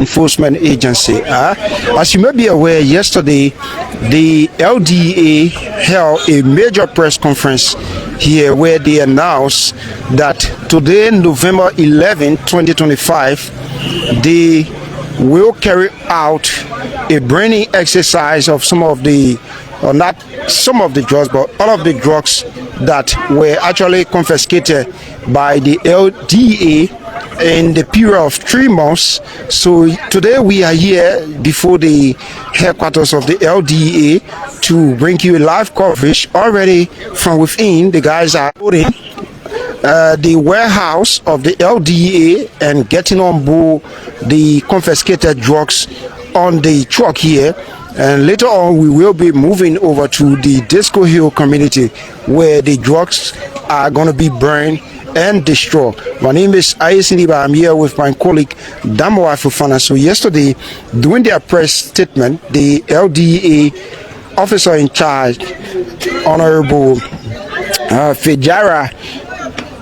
Enforcement Agency. As you may be aware, yesterday the LDA held a major press conference here where they announced that today, November 11, 2025, they will carry out a brainy exercise of some of the, or not some of the drugs, but all of the drugs that were actually confiscated by the LDA in the period of 3 months. So today we are here before the headquarters of the LDA to bring you a live coverage. Already from within, the guys are loading the warehouse of the LDA and getting on board the confiscated drugs on the truck here. And later on, we will be moving over to the Disco Hill community where the drugs are going to be burned and destroyed. My name is Ayesiniba. I'm here with my colleague Damowa Fufana. So yesterday, during their press statement, the LDA officer in charge, Honorable Fejara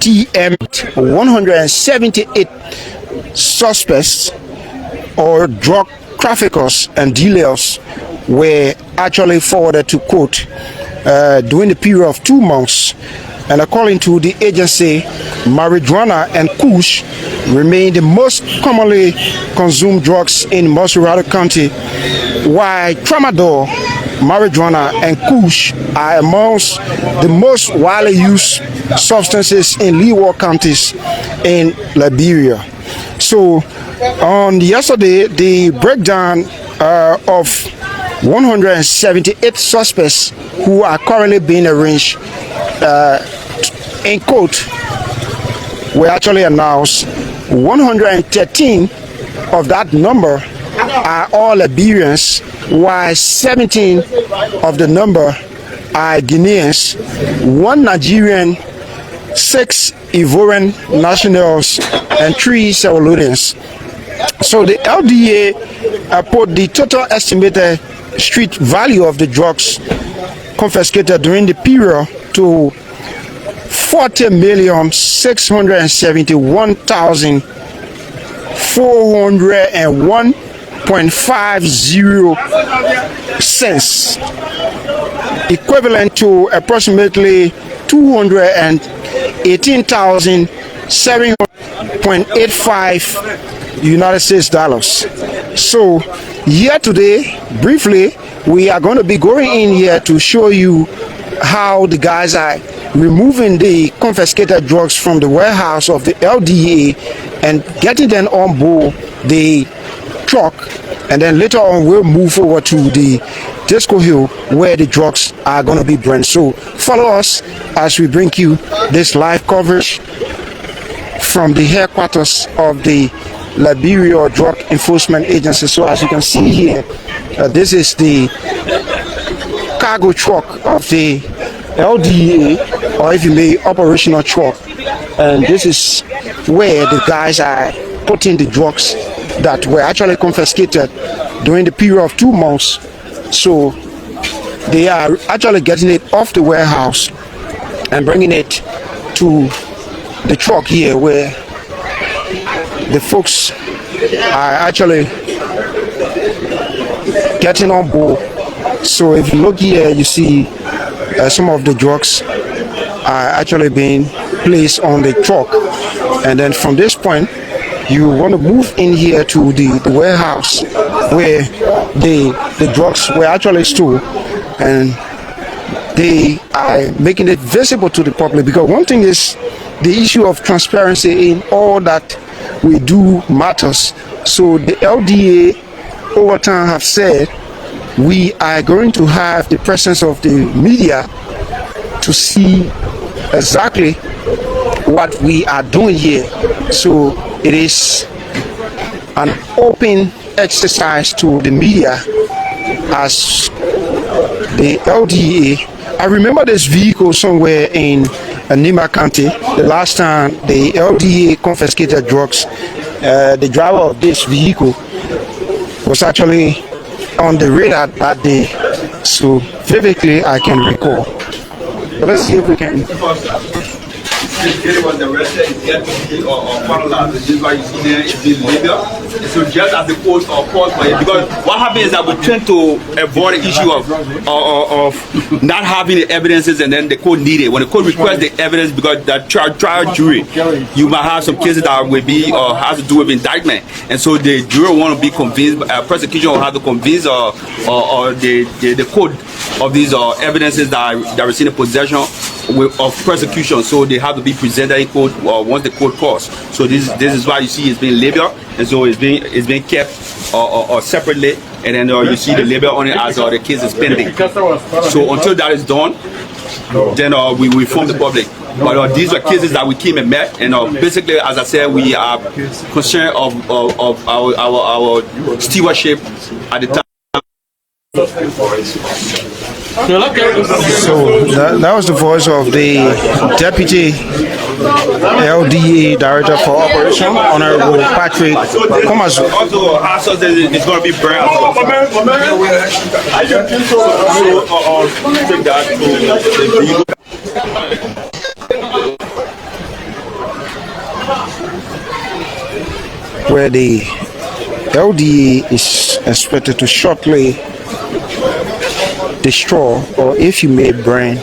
TM, 178 suspects or drug traffickers and dealers were actually forwarded to court during the period of 2 months. And according to the agency, marijuana and kush remain the most commonly consumed drugs in Mosurado County, while tramadol, marijuana, and kush are amongst the most widely used substances in Leeward counties in Liberia. So on yesterday, the breakdown of 178 suspects who are currently being arraigned in court were actually announced. 113 of that number are all Liberians, while 17 of the number are Guineans, 1 Nigerian, 6 Ivorian nationals, and 3 Sierra Leoneans. So the LDA put the total estimated street value of the drugs confiscated during the period to 40,671,401.50 cents, equivalent to approximately 218,700.85 United States dollars. So here today, briefly, we are going to be going in here to show you how the guys are removing the confiscated drugs from the warehouse of the LDA and getting them on board the truck, and then later on we'll move over to the Disco Hill where the drugs are going to be burned. So follow us as we bring you this live coverage from the headquarters of the Liberia Drug Enforcement Agency. So as you can see here, this is the cargo truck of the LDA, or if you may, operational truck, and this is where the guys are putting the drugs that were actually confiscated during the period of 2 months. So they are actually getting it off the warehouse and bringing it to the truck here where the folks are actually getting on board. So if you look here, you see some of the drugs are actually being placed on the truck, and then from this point you want to move in here to the warehouse where the drugs were actually stored, and they are making it visible to the public, because one thing is the issue of transparency in all that we do matters. So the LDA over time have said we are going to have the presence of the media to see exactly what we are doing here. So it is an open exercise to the media as the LDA. I remember this vehicle somewhere in Nima County. The last time the LDA confiscated drugs, the driver of this vehicle was actually on the radar that day. So vividly I can recall. But let's see if we can this kid was arrested in Ghetto or Paralyzed. This is why you see there is in Libya. So just as the court calls for it, because what happens is that we tend to avoid the issue of not having the evidences and then the court need it. When the court requests the evidence, because the trial jury, you might have some cases that will be has to do with indictment, and so the jury want to be convinced. Prosecution will have to convince or the court of these evidences that are in the possession of prosecution. So they have to be presented in court once the court calls. So this is why you see it's being labeled, and so it's being kept separately, and then you see the label on it as the case is pending. So until that is done, then we inform the public. But these were cases that we came and met, and basically, as I said, we are concerned of our stewardship at the time. So that was the voice of the Deputy LDA Director for Operation, Honorable Patrick Thomas. Also, also it's going to be brown. Where the LDA is expected to shortly destroy, or if you may burn,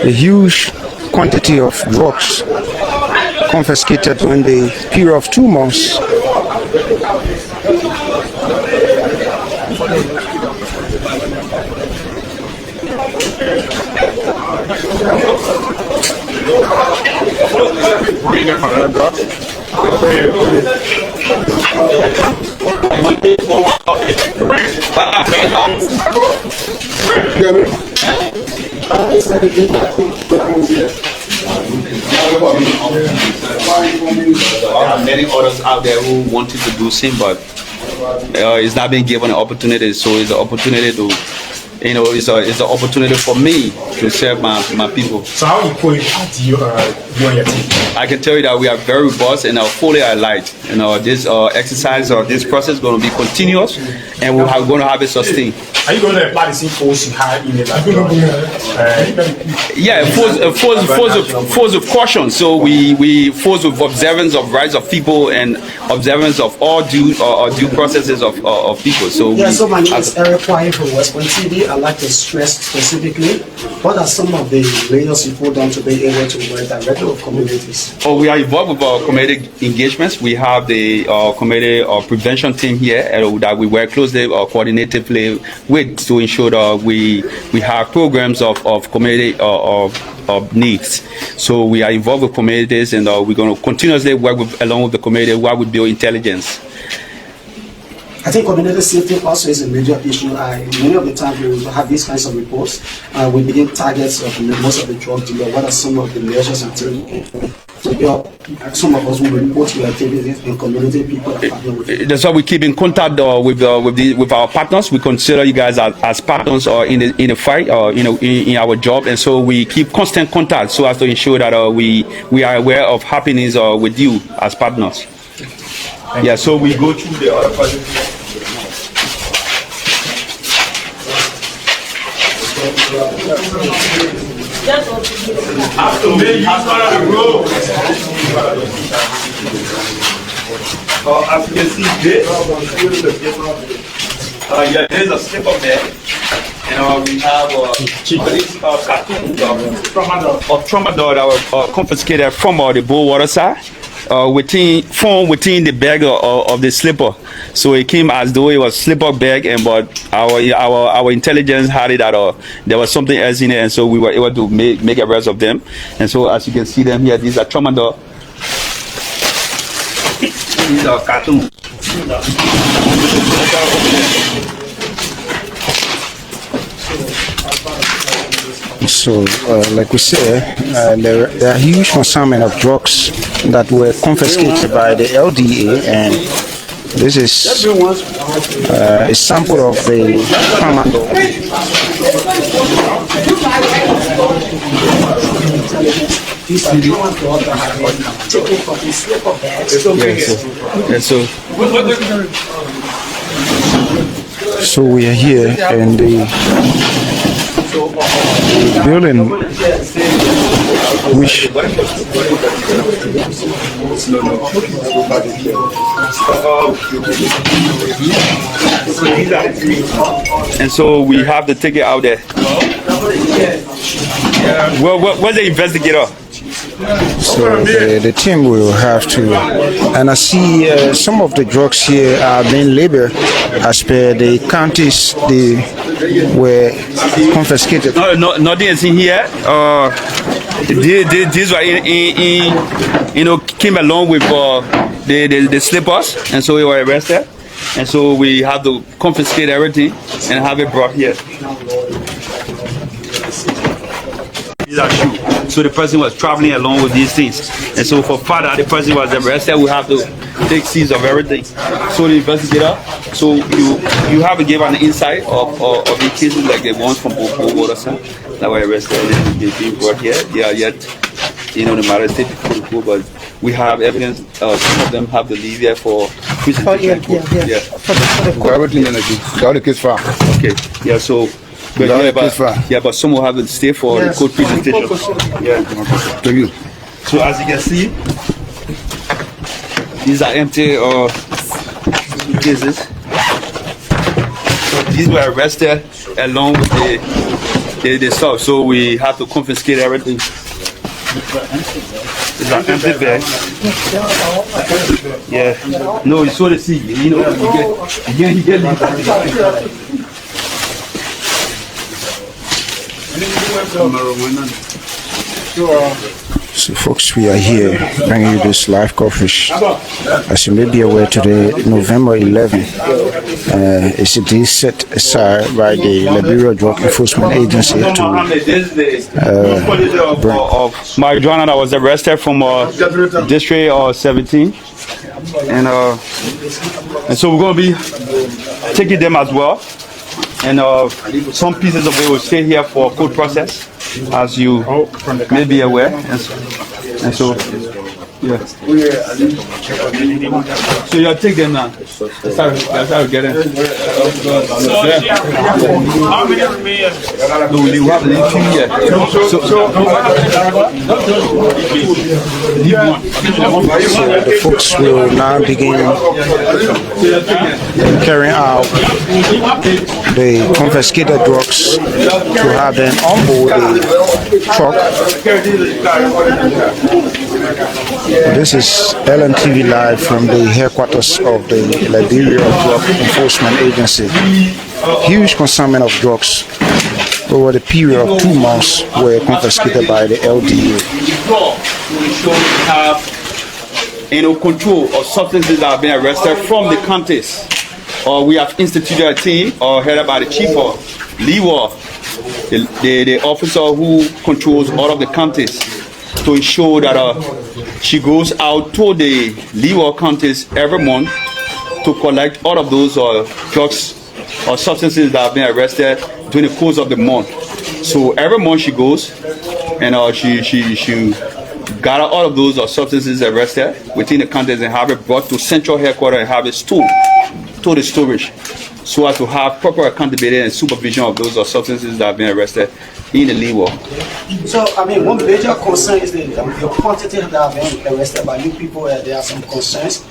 a huge quantity of drugs confiscated in the period of 2 months. There are many others out there who wanted to do same, but it's not being given an opportunity. So it's an opportunity to, it's an opportunity for me to serve my people. So how equipped are you and your team? I can tell you that we are very robust and fully allied. This exercise or this process is going to be continuous, and we're going to have it sustained. Are you going to apply the same force you had in the Yeah, force of caution. So we force with observance of rights of people and observance of all due processes of people. So yeah. So my name is Eric White from West Point TV. I'd like to stress specifically what are some of the measures you put down to be able to work directly with communities. Oh, we are involved with our community engagements. We have the community prevention team here that we work closely or coordinatively with to ensure that we have programs of community of needs. So we are involved with communities, and we're going to continuously work along with the community while we build intelligence. I think community safety also is a major issue. Many of the times we will have these kinds of reports. We begin targets of most of the drug dealers. What are some of the measures and some of us will report to activities in community people. That's why we keep in contact with our partners. We consider you guys as partners in the fight, in our job, and so we keep constant contact so as to ensure that we are aware of happenings with you as partners. Yeah, so we go through the other projects. As you can see this, there's a slip of there, and we have cartoons of tramadol that were confiscated from the Bullwater side. Found within the bag of the slipper, so it came as though it was slipper bag, but our intelligence had it that there was something else in it, and so we were able to make a rest of them. And so as you can see them here, these are tramadol. These are cartoons. So, like we said, there are huge consignment of drugs that were confiscated by the LDA, and this is a sample of the tramadol. So we are here, and building which and so we have to take it out there. Well, where's the investigator? so the team will have to, and I see some of the drugs here are being labeled as per the counties they were confiscated. No, nothing is in here. These were came along with the slippers, and so we were arrested, and so we have to confiscate everything and have it brought here. These are shoes. So the person was traveling along with these things, and so for further the person was arrested, we have to take seizure of everything. So the investigator, so you have to give an insight of the cases like the ones from Boko that were arrested and they're being brought here. They are yet, the matter is taken before the court, but we have evidence. Some of them have to leave here for presentation. Okay, yeah, so. But some will have to stay for the court presentation. Yeah. So as you can see, these are empty suitcases. So these were arrested along with the stuff. So we have to confiscate everything. These are empty bags. Yeah. No, you saw the sea. You get So folks, we are here bringing you this live coverage. As you may be aware, today, November 11th, is a day set aside by the Liberia Drug Enforcement Agency to marijuana that was arrested from District 17. And so we're going to be taking them as well. And some pieces of it will stay here for court process, as you may be aware. And so, yeah. So you take them now. That's how we get them. How many remain? No, we have the team here. So the folks will now begin carrying out the confiscated drugs to have them on board the truck. This is LNTV live from the headquarters of the Liberia Drug Enforcement Agency. Huge consignment of drugs over the period of 2 months were confiscated by the LDA. Control of substances that have been arrested from the counties. We have instituted a team headed by the chief of LIWA, the officer who controls all of the counties, to ensure that she goes out to the LIWA counties every month to collect all of those drugs or substances that have been arrested during the course of the month. So every month she goes and she gather all of those substances arrested within the counties and have it brought to central headquarters and have it stored to the storage, so as to have proper accountability and supervision of those substances that have been arrested in the LIWA. So, I mean, one major concern is the quantity that have been arrested by you people. There are some concerns.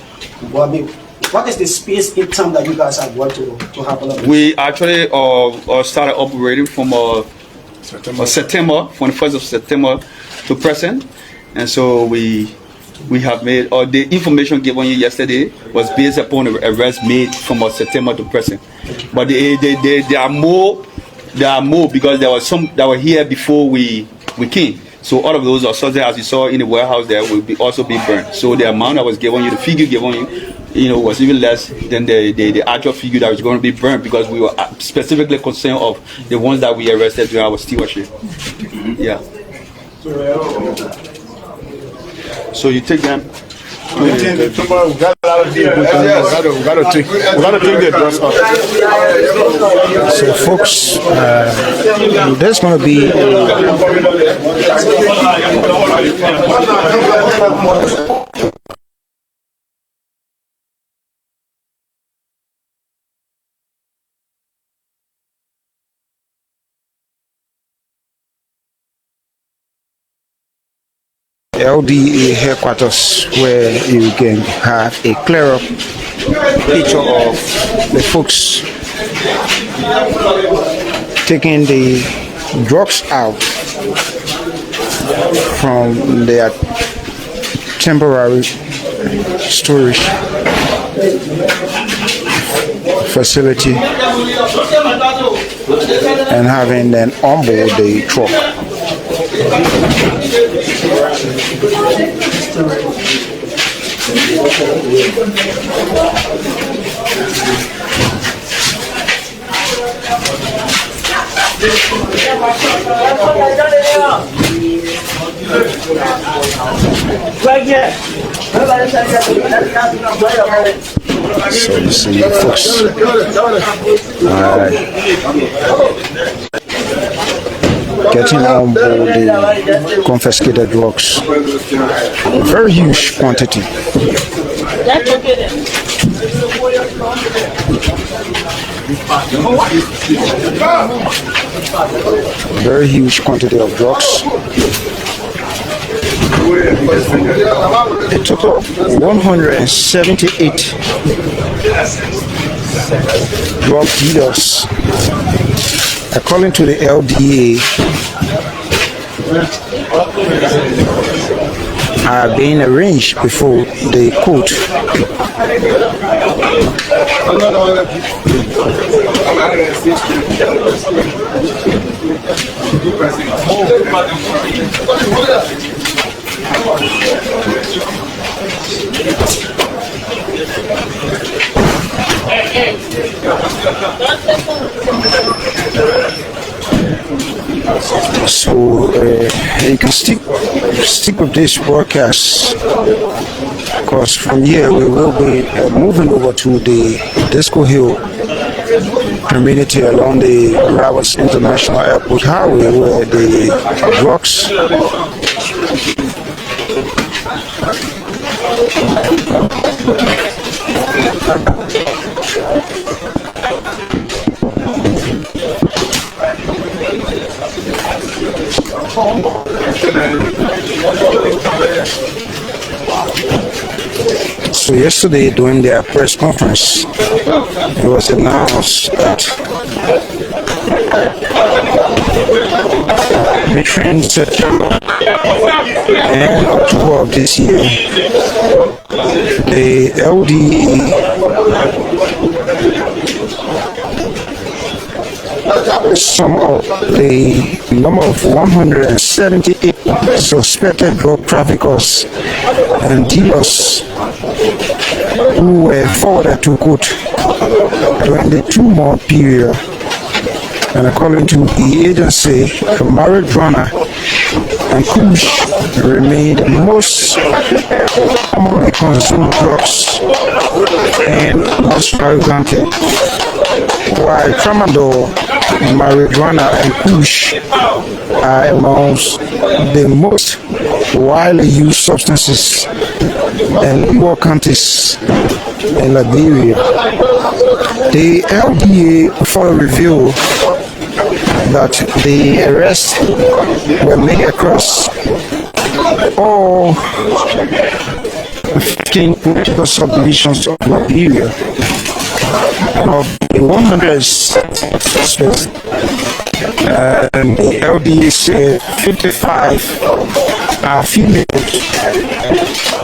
Well, I mean, what is the space in time that you guys have worked to have all of this? We actually started operating from September, from the 1st of September to present, and so we have made, the information given you yesterday was based upon the arrest made from September to present. But there are more because there were some that were here before we came. So all of those are subject, as you saw in the warehouse, there will also be burned. So the amount that was given you, the figure given you, was even less than the actual figure that was going to be burned, because we were specifically concerned of the ones that we arrested during our stewardship. Yeah. So you take them. We got to take the drugs out. So folks, there's going to be LDA headquarters where you can have a clearer picture of the folks taking the drugs out from their temporary storage facility and having them onboard the truck. So you see, folks, getting on board the confiscated drugs, very huge quantity. Very huge quantity of drugs. A total of 178 drug dealers, according to the LDA, are being arranged before the court. So you can stick with this broadcast, because from here we will be moving over to the Disco Hill community along the Broward International Airport Highway, where the drugs So yesterday during their press conference, it was announced that between September and October of this year, the LDE some of the number of 178 suspected drug traffickers and dealers who were forwarded to court during the 2-month period. And according to the agency, marijuana and kush remained most commonly consumed drugs and most granted, while tramadol, marijuana and kush are amongst the most widely used substances in poor counties in Liberia. The LDA further revealed that the arrests were made across all 15 political subdivisions of Liberia. Of the 100 suspects, the LDA said 55 are females,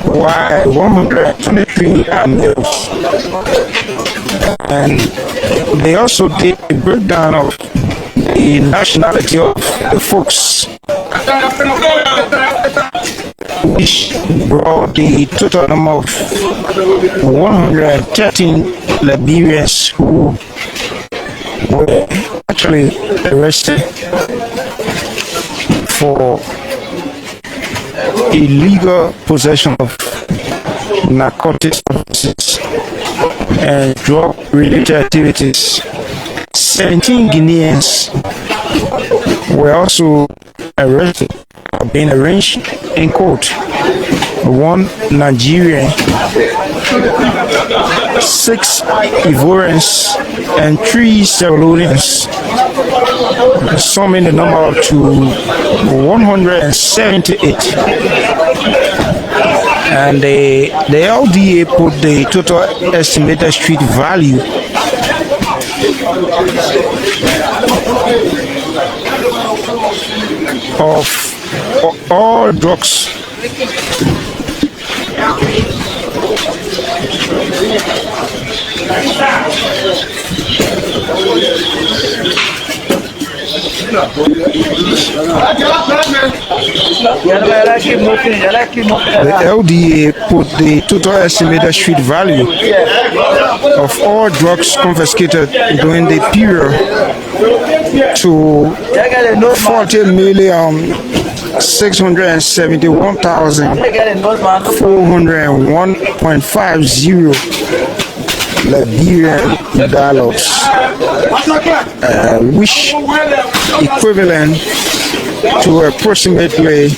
while 123 are males. And they also did a breakdown of the nationality of the folks, which brought the total number of 113 Liberians who were actually arrested for illegal possession of narcotics and drug-related activities. 17 Guineans were also arrested or being arraigned in court. One Nigerian 6 Ivorians, and 3 Sierra Leoneans, summing the number up to 178. And the LDA put the total estimated street value of all drugs The LDA put the total estimated street value of all drugs confiscated during the period to 40,671,401.50 Liberian dollars, which equivalent to approximately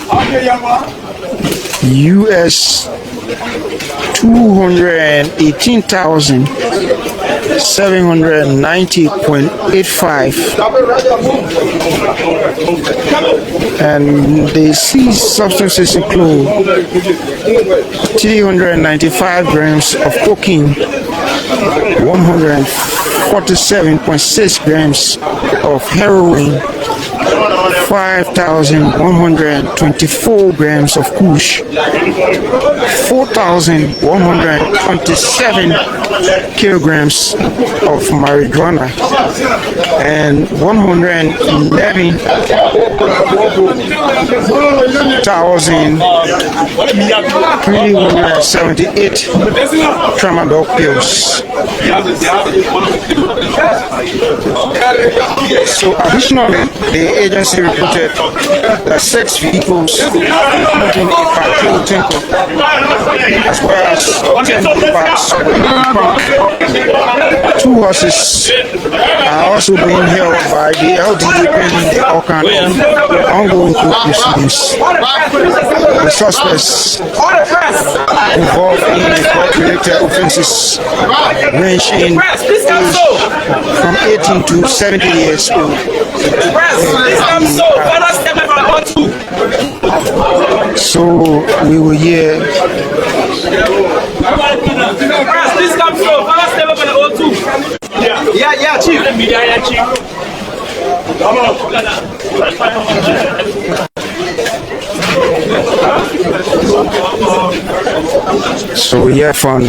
US 218,790.85, and the seized substances include 395 grams of cocaine, 147.6 grams of heroin, 5,124 grams of kush, 4,127 kilograms of marijuana, and 111,378 tramadol pills. So additionally, the agency reported that 6 vehicles including a patrol tanker as well as 10 bags, 2 horses are also being held by the LDA pending the outcome of ongoing court proceedings. The suspects involved in the court-related offenses range in age from 18 to 70 years old. So we will hear. Yeah, chief. Come on. So we have fun.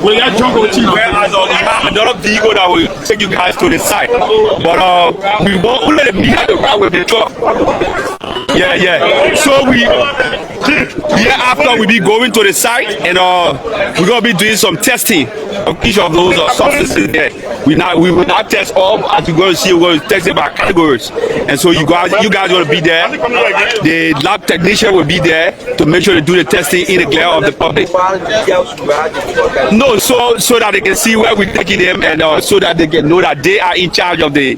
We got jungle chief. Whereas another vehicle that will take you guys to the site, but we won't let it be at the route with the truck. Yeah. So after we be going to the site, and we're gonna be doing some testing of each of those substances there. We will not test all. As you're going to see, we're going to test it by categories. And so you guys gonna be there. The lab technician will be there to make sure to do the testing in the glare of the public. No, so that they can see where we're taking them, and so that they can know that they are in charge of the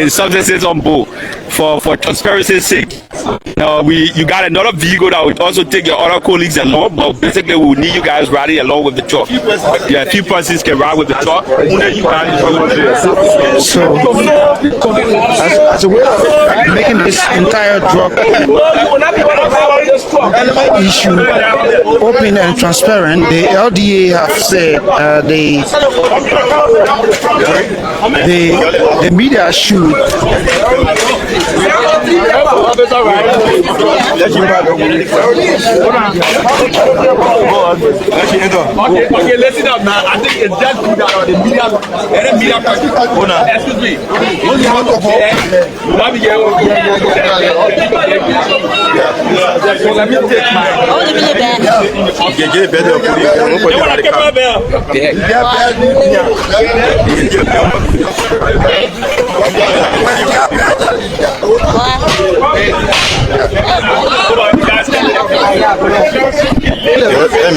substances on board. For transparency's sake, you got another vehicle that will also take your other colleagues along, but basically we will need you guys riding along with the truck. Yeah, a few persons can ride with the truck. So, as a way of making this entire drug issue open and transparent, the LDA have said the media should Okay, listen up now. I think it's just good that the media, excuse me. Let me take my. You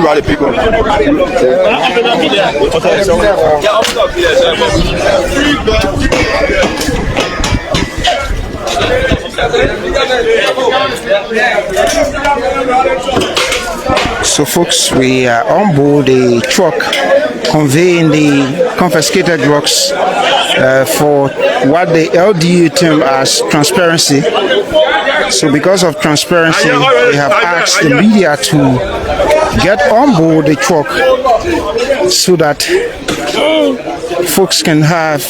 rather pick up. So folks, we are on board a truck conveying the confiscated drugs for what the LDA term as transparency. So because of transparency, we have asked the media to get on board the truck so that folks can have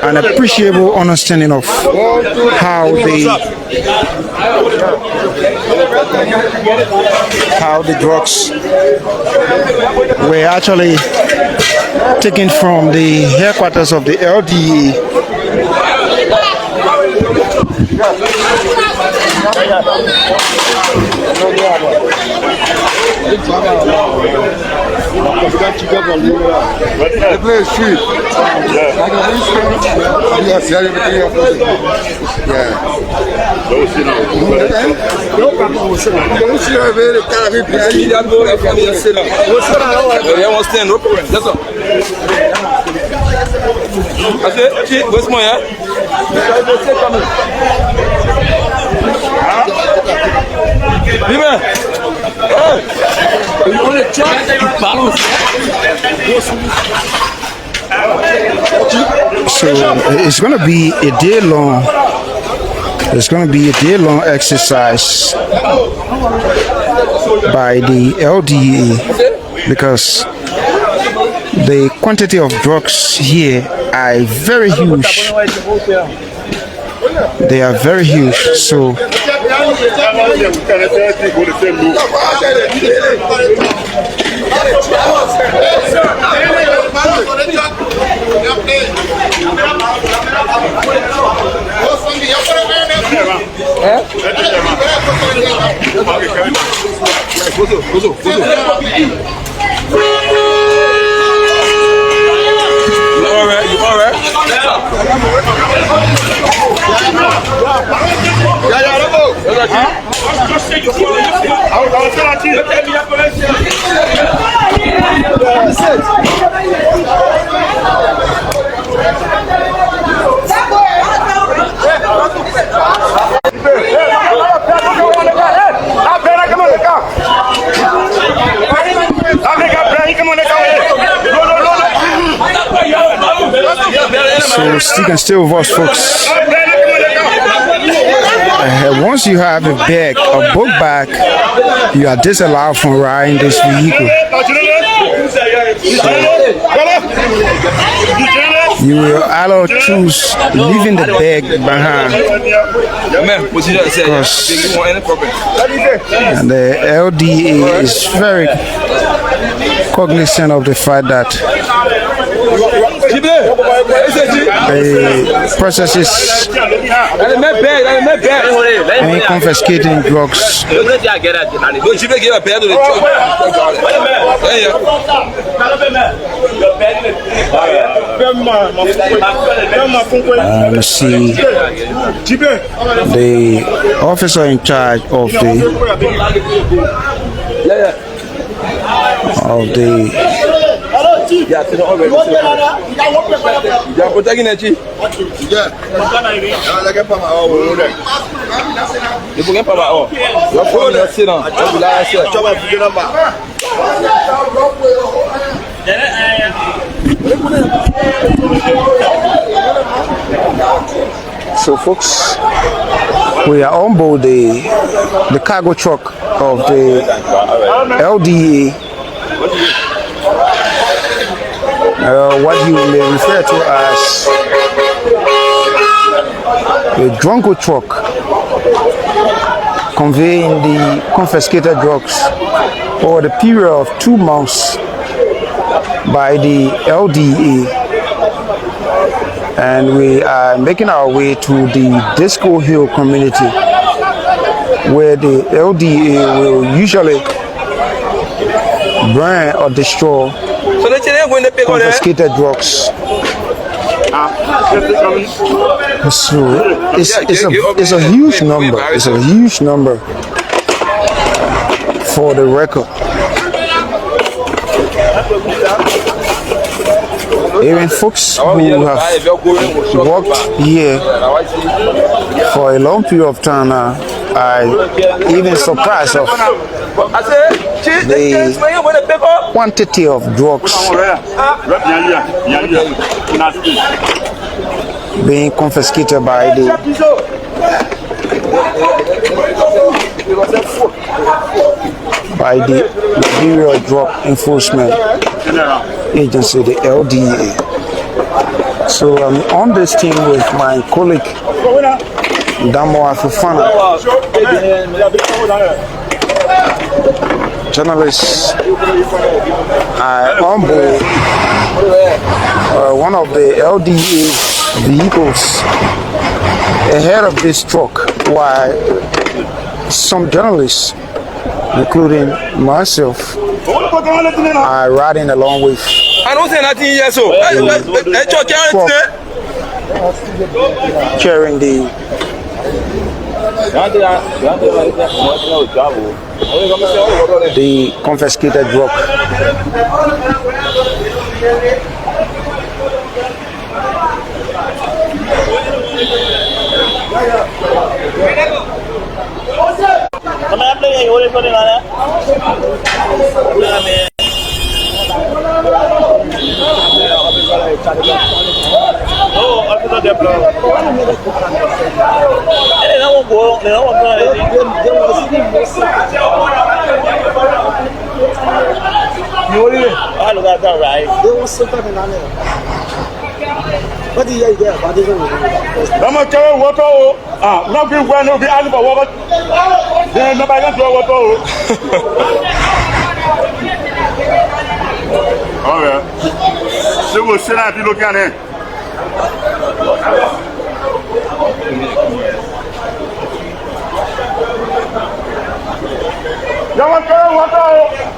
an appreciable understanding of how the drugs were actually taken from the headquarters of the LDA. The place street. So it's going to be a day long. It's going to be a day long exercise by the LDA because the quantity of drugs here are very huge. They are very huge. So you can still voice, folks. Once you have a bag, a book bag, you are disallowed from riding this vehicle. You will either choose leaving the bag behind. And the LDA is very cognizant of the fact that the processes and confiscating drugs see the officer in charge of So folks, we are on board the cargo truck of the LDA. What you may refer to as a Drongo truck conveying the confiscated drugs over the period of 2 months by the LDA. And we are making our way to the Disco Hill community where the LDA will usually burn or destroy confiscated drugs So it's a huge number. It's a huge number for the record. Even folks who have worked here for a long period of time now are even surprised of the quantity of drugs being confiscated by the Liberia Drug Enforcement Agency, the LDA. So I'm on this team with my colleague Damo Afufana, journalists. I on board one of the LDA vehicles ahead of this truck, while some journalists, including myself, are riding along with. I don't say nothing here, so carrying the confiscated drug.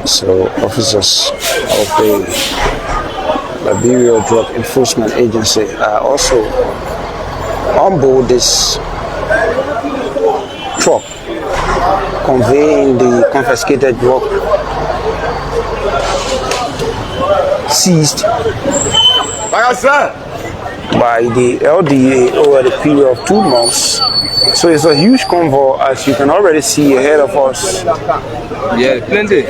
So officers of the Liberia Drug Enforcement Agency are also on board this truck conveying the confiscated drug seized by the LDA over the period of 2 months. So it's a huge convoy, as you can already see ahead of us. yeah, plenty.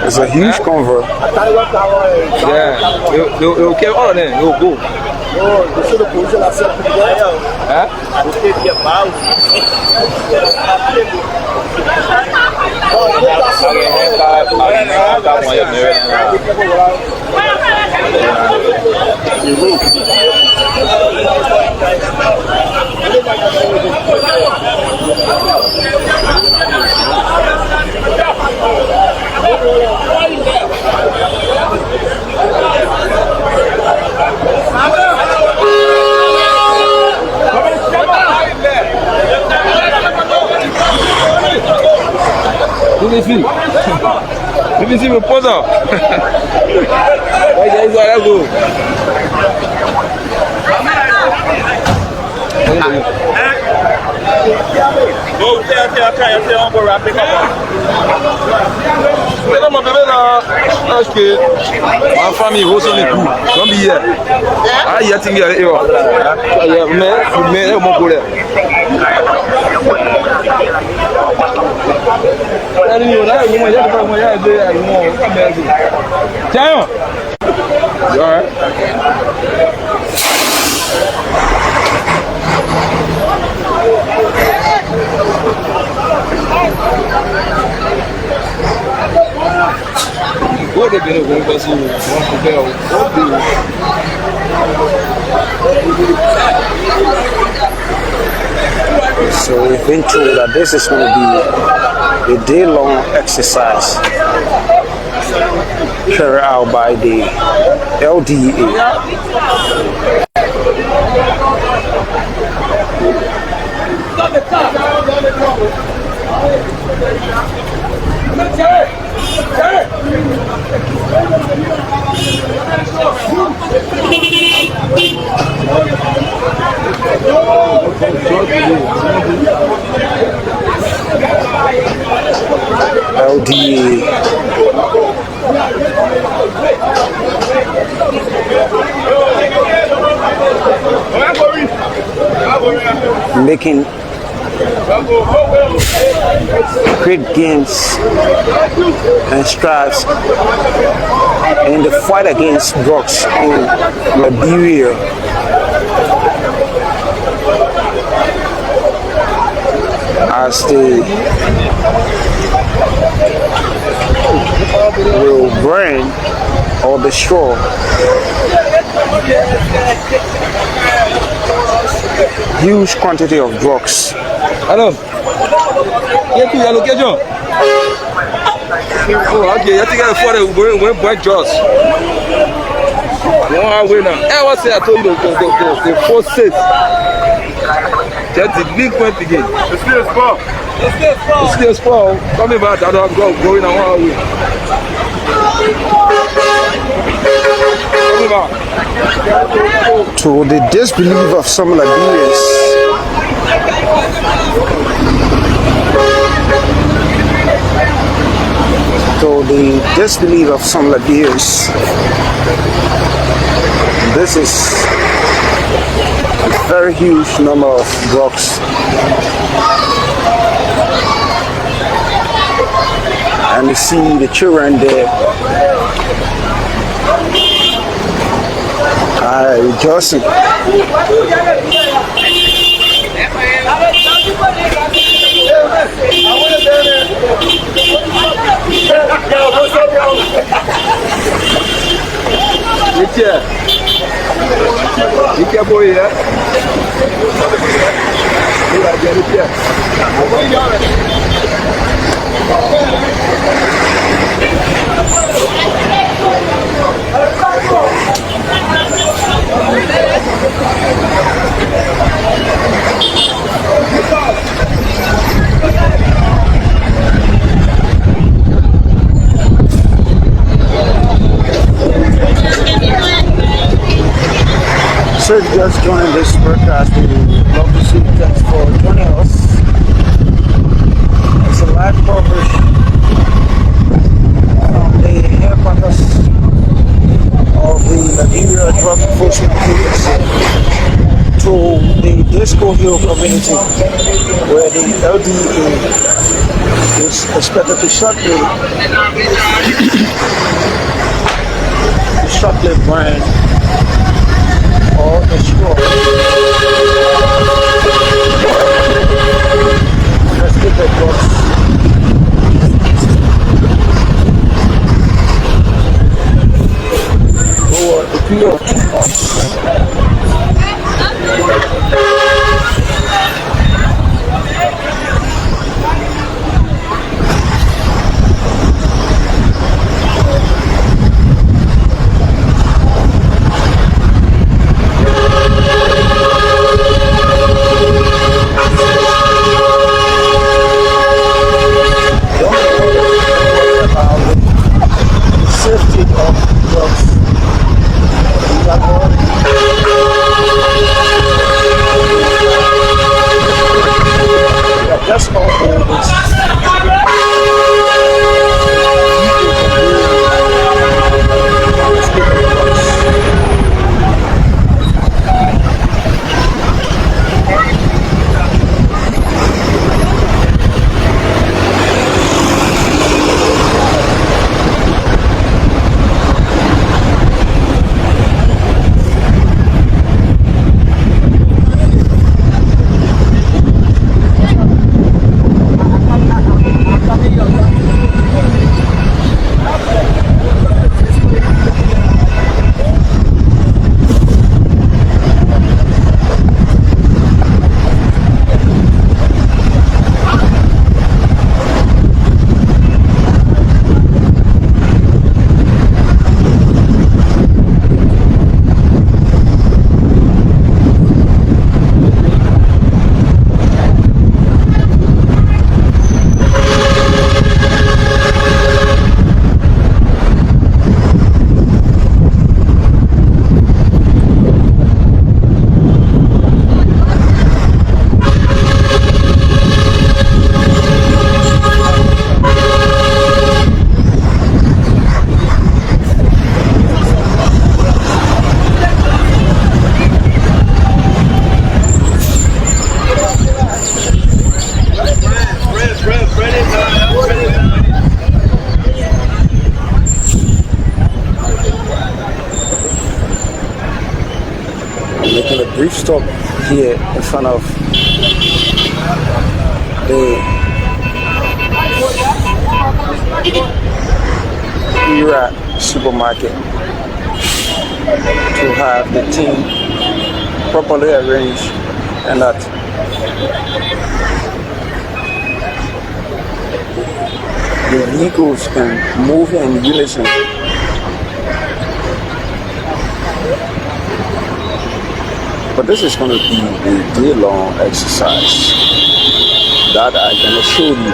It's a huge convoy. Yeah, you came on then, you go. Let me see my pose up. Ma famille vaut son époux. Son billet. Ah, il y a tingé. Mais mon collègue. Tiens. Ouais. So we've been told that this is going to be a day-long exercise carried out by the LDA. LDA. Making great gains and strides in the fight against drugs in Liberia. As they will burn or destroy huge quantity of drugs. Hello. Get to your location. Oh, okay. You think I for the point Joss. One hour now. I was say I told you the four six. Just the big point again. It's still small. It's still small. Coming back, I don't go going on 1 hour. Coming back. To the disbelief of some Liberians, this is a very huge number of drugs. And you see the children there are rejoicing. So if you just joined this broadcast, we would love to say thanks for joining us. It's a live coverage from the headquarters of the Liberia Drug Enforcement Agency to the Disco Hill community, where the LDA is expected to shortly burn or destroy. Let's get that box. Or the pure. That's all brief stop here in front of the Liberia supermarket to have the team properly arranged and that the vehicles can move in unison. But this is going to be a day-long exercise. That I can assure you.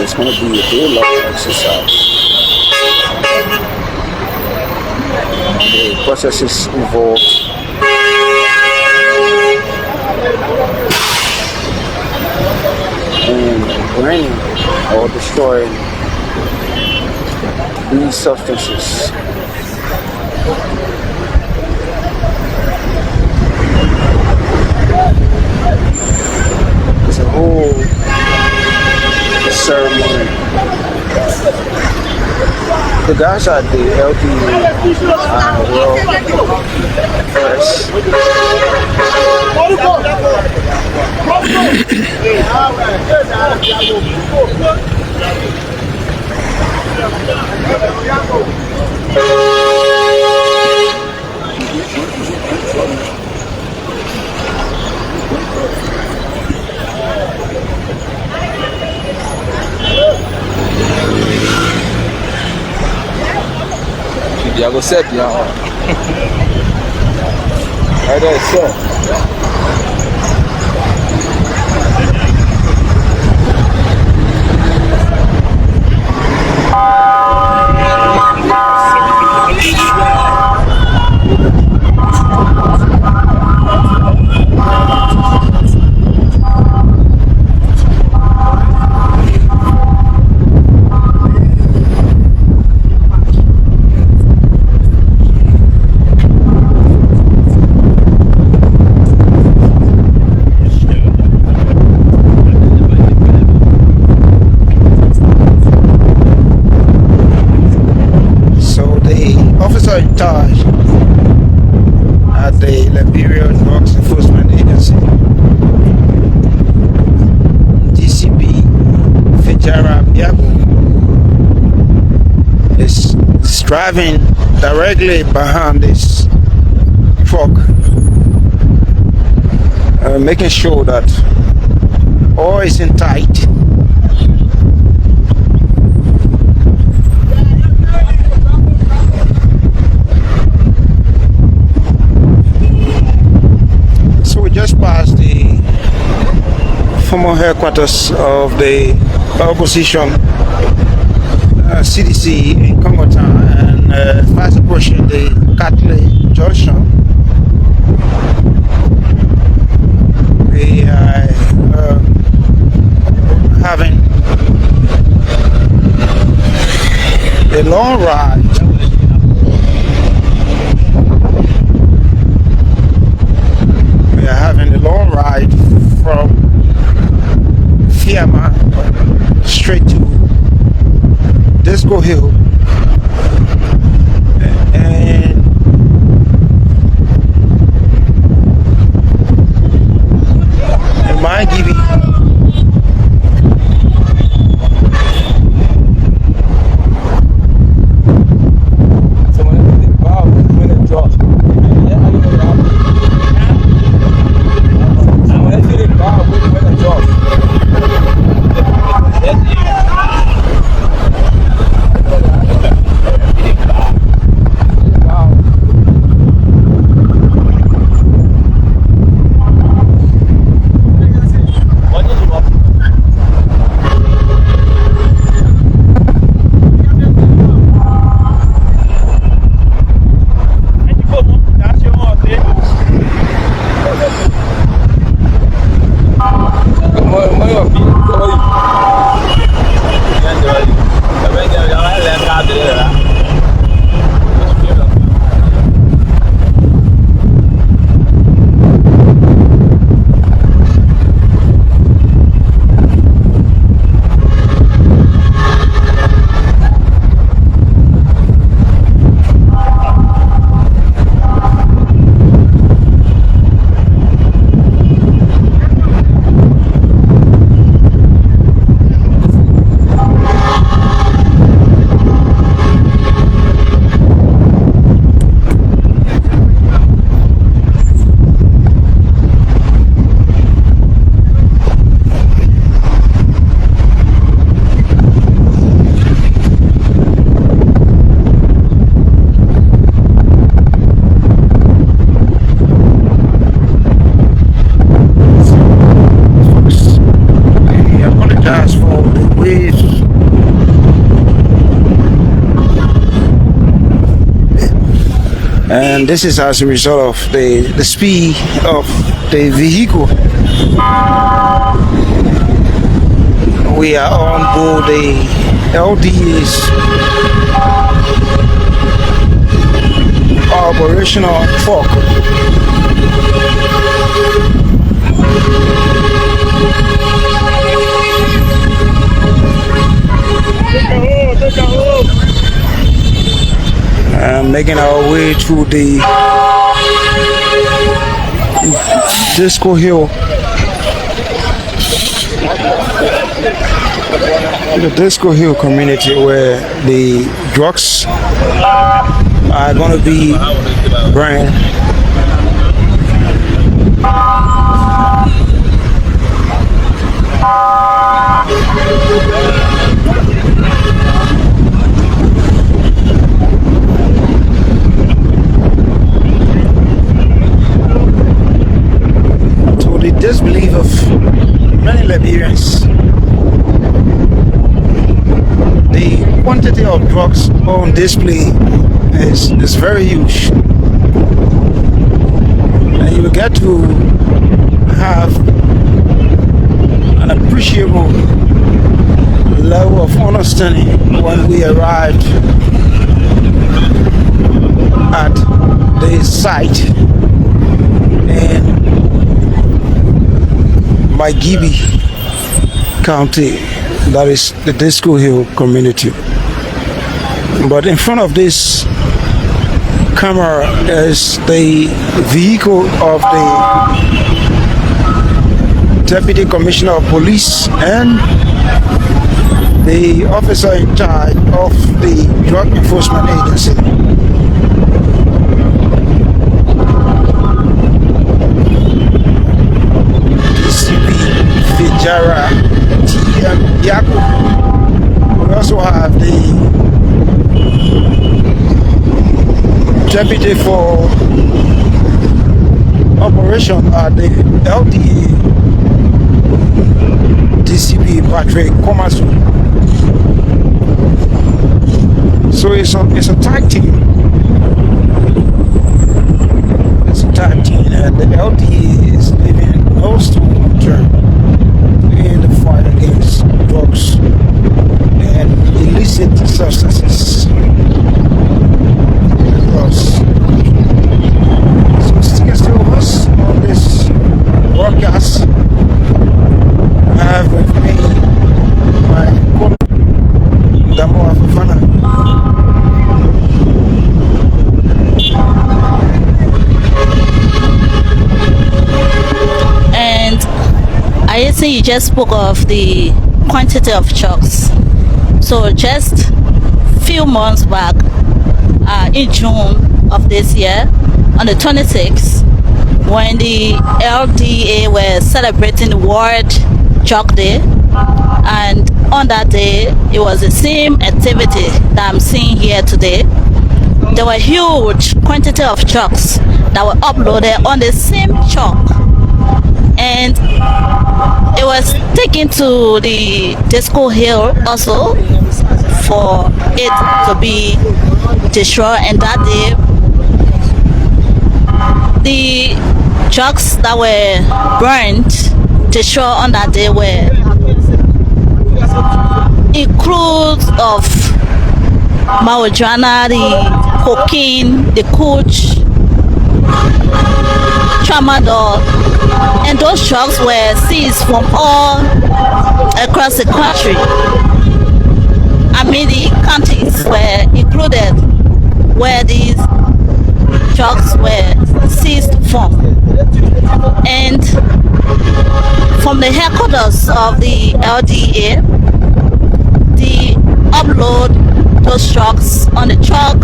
It's going to be a day-long exercise. The processes involved in burning or destroying these substances. It's a whole ceremony. The guys at the LDA are well versed. I go set bien. Allez, ça. In charge at the Liberia Drug Enforcement Agency, DCP Fijara Biabo, is driving directly behind this truck, making sure that all is in tight. Just past the former headquarters of the opposition CDC in Congo Town and fast approaching the Catholic Junction. We are having a long ride. Having a long ride from Fiama straight to Disco Hill, and in my DV and this is as a result of the speed of the vehicle. We are on board the LDA's operational truck. Making our way through the Disco Hill. The Disco Hill community where the drugs are going to be burned. To the disbelief of many Liberians, the quantity of drugs on display is very huge, and you will get to have an appreciable level of understanding when we arrived at the site in Maigibi County, that is the Disco Hill community. But in front of this camera is the vehicle of the Deputy Commissioner of Police and the officer in charge of the Drug Enforcement Agency. DCP Fijara TM Yako. We also have the Deputy for Operation at the LDA, DCP Patrick Komasu. So it's a tag team. It's a tag team, and the LDA is leaving no stone unturned in the fight against drugs and illicit substances. So still with us on this broadcast. I have with me my colleague Damo Afafana. And I think you just spoke of the quantity of drugs. So just few months back, in June of this year, on the 26th, when the LDA were celebrating World Drug Day, and on that day, it was the same activity that I'm seeing here today. There were huge quantity of trucks that were uploaded on the same truck, and it was taken to the Disco Hill also for it to be destroyed. And that day, the trucks that were burned, destroyed on that day were includes of marijuana, the cocaine, the coach, tramadol, and those drugs were seized from all across the country. I mean, the counties were included where these drugs were seized from. And from the headquarters of the LDA, they upload those drugs on the truck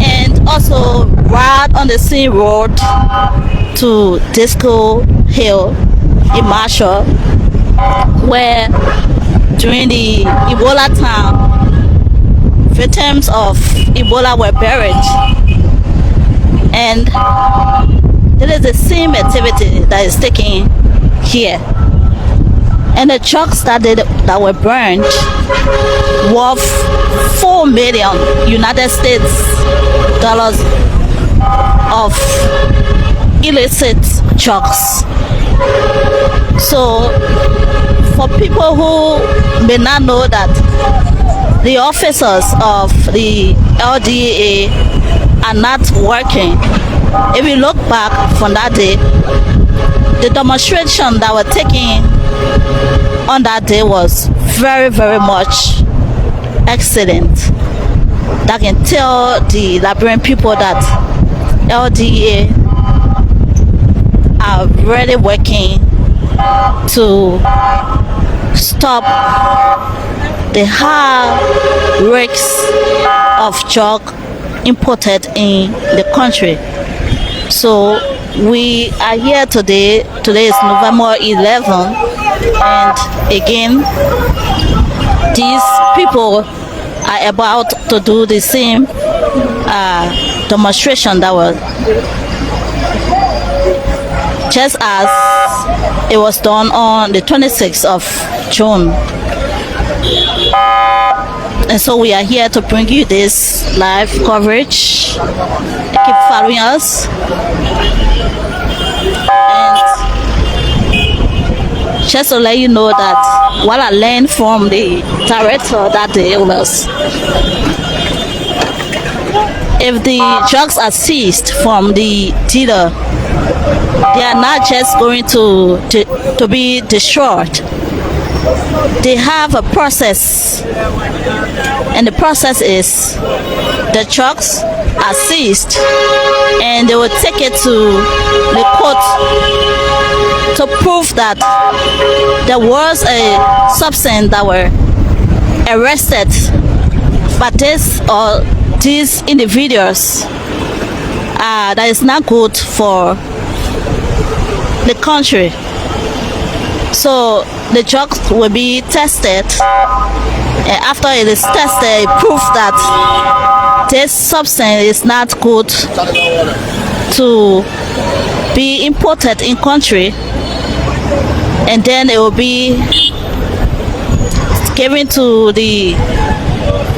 and also ride on the same road to Disco Hill in Marshall, where during the Ebola time, victims of Ebola were buried. And it is the same activity that is taken here. And the trucks that were burned worth $4 million United States dollars of illicit drugs. So for people who may not know that the officers of the LDA are not working, if you look back from that day, the demonstration that were taken on that day was very, very much excellent. That can tell the Liberian people that LDA are really working to stop the high rates of drug imported in the country. So we are here today. Today is November 11, and again, these people are about to do the same demonstration that was just as it was done on the 26th of June. And so we are here to bring you this live coverage. Keep following us. And just to let you know that what I learned from the director that day was, if the drugs are seized from the dealer, they are not just going to be destroyed. They have a process, and the process is the drugs are seized and they will take it to the court to prove that there was a substance that were arrested by this or these individuals that is not good for the country. So the drugs will be tested, and after it is tested, it proves that this substance is not good to be imported in country, and then it will be given to the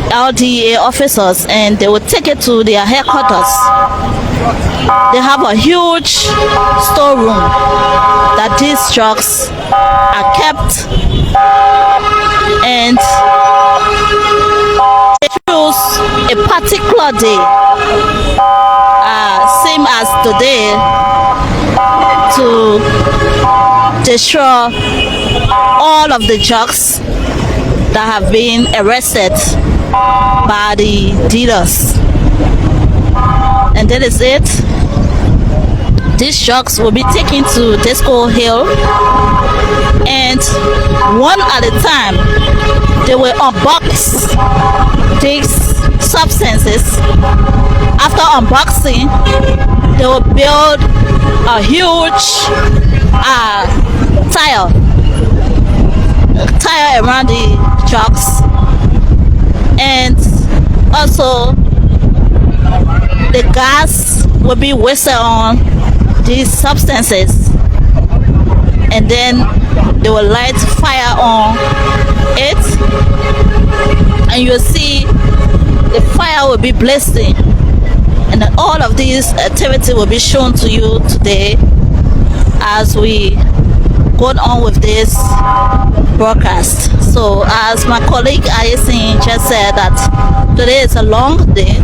LDA officers and they will take it to their headquarters. They have a huge storeroom that these drugs are kept, and they choose a particular day, same as today, to destroy all of the drugs that have been arrested by the dealers. And that is it. These drugs will be taken to Disco Hill, and one at a time they will unbox these substances. After unboxing, they will build a huge tire around the drugs, and also the gas will be wasted on these substances, and then they will light fire on it, and you'll see the fire will be blazing, and then all of these activity will be shown to you today as we go on with this broadcast. So as my colleague Ayasin just said, that today is a long day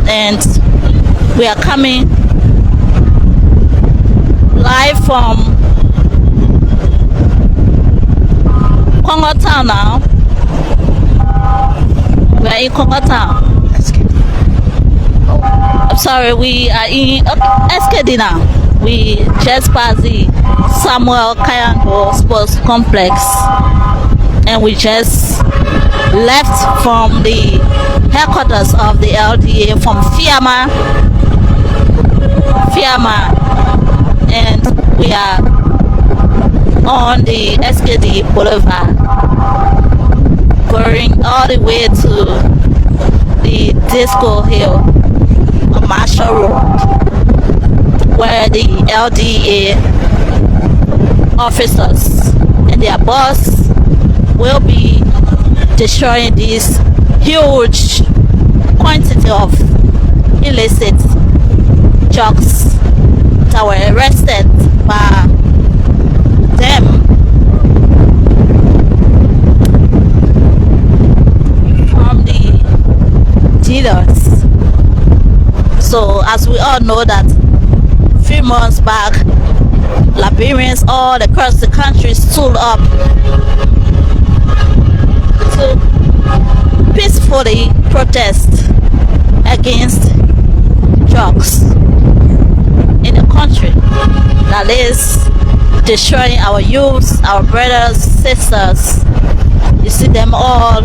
and we are coming live from Congo Town now. We are in Congo Town. I'm sorry, we are in SKD now. We just passed the Samuel Kayango Sports Complex, and we just left from the headquarters of the LDA from Fiama, and we are on the SKD Boulevard, going all the way to the Disco Hill on Marshall Road, where the LDA officers and their boss will be destroying this huge quantity of illicit drugs that were arrested by them from the dealers. So as we all know that a few months back, Liberians all across the country stood up to peacefully protest against drugs in the country that is destroying our youths, our brothers, sisters. You see them all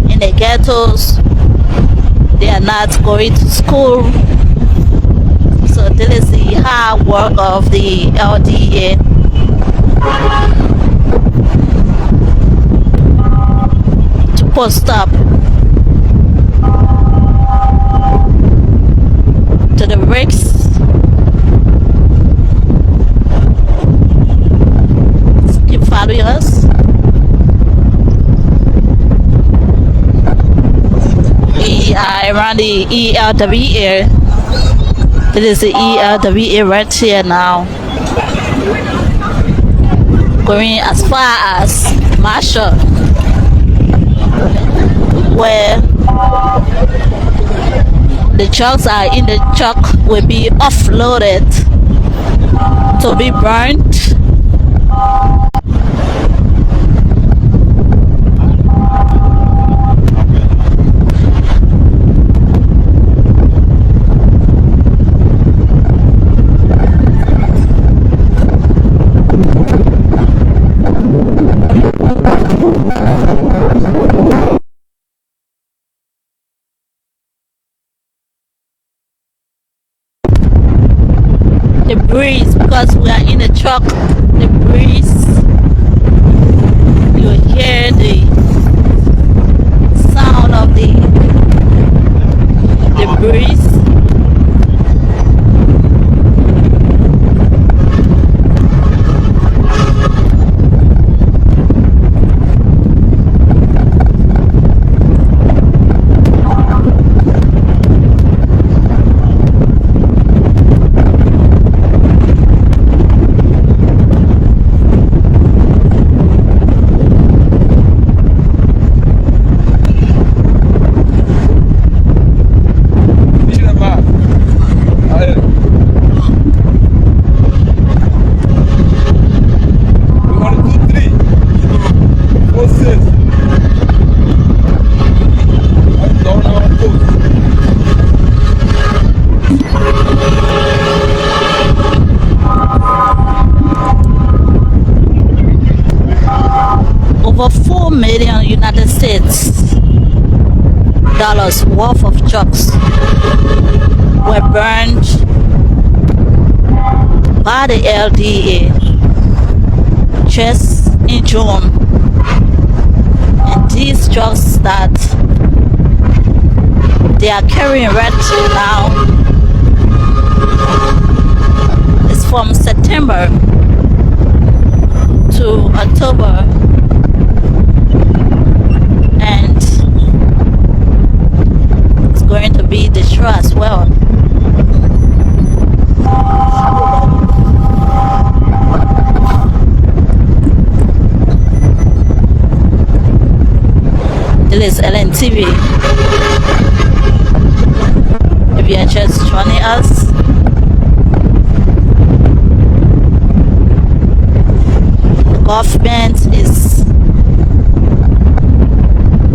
in the ghettos. They are not going to school. So this is the hard work of the LDA. To post up to the bricks. Keep following us. We are around the ELWA. This is the ELWA right here now. Going as far as Marshall, where the trucks are in the truck will be offloaded to be burnt. The breeze, because we are in the truck, the breeze, you hear the sound of the breeze. Over $4 million United States dollars worth of drugs were burned by the LDA just in June, and these drugs that they are carrying right now is from September to October. Going to be destroyed as well. This is LNTV. If you are just joining us, the government is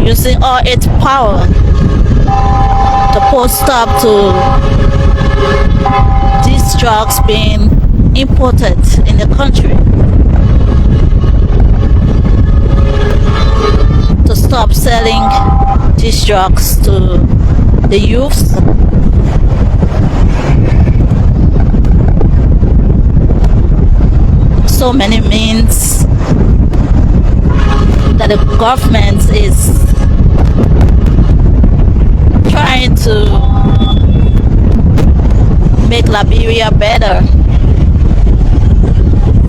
using all its power to put stop to these drugs being imported in the country, to stop selling these drugs to the youths. So many means that the government is trying to make Liberia better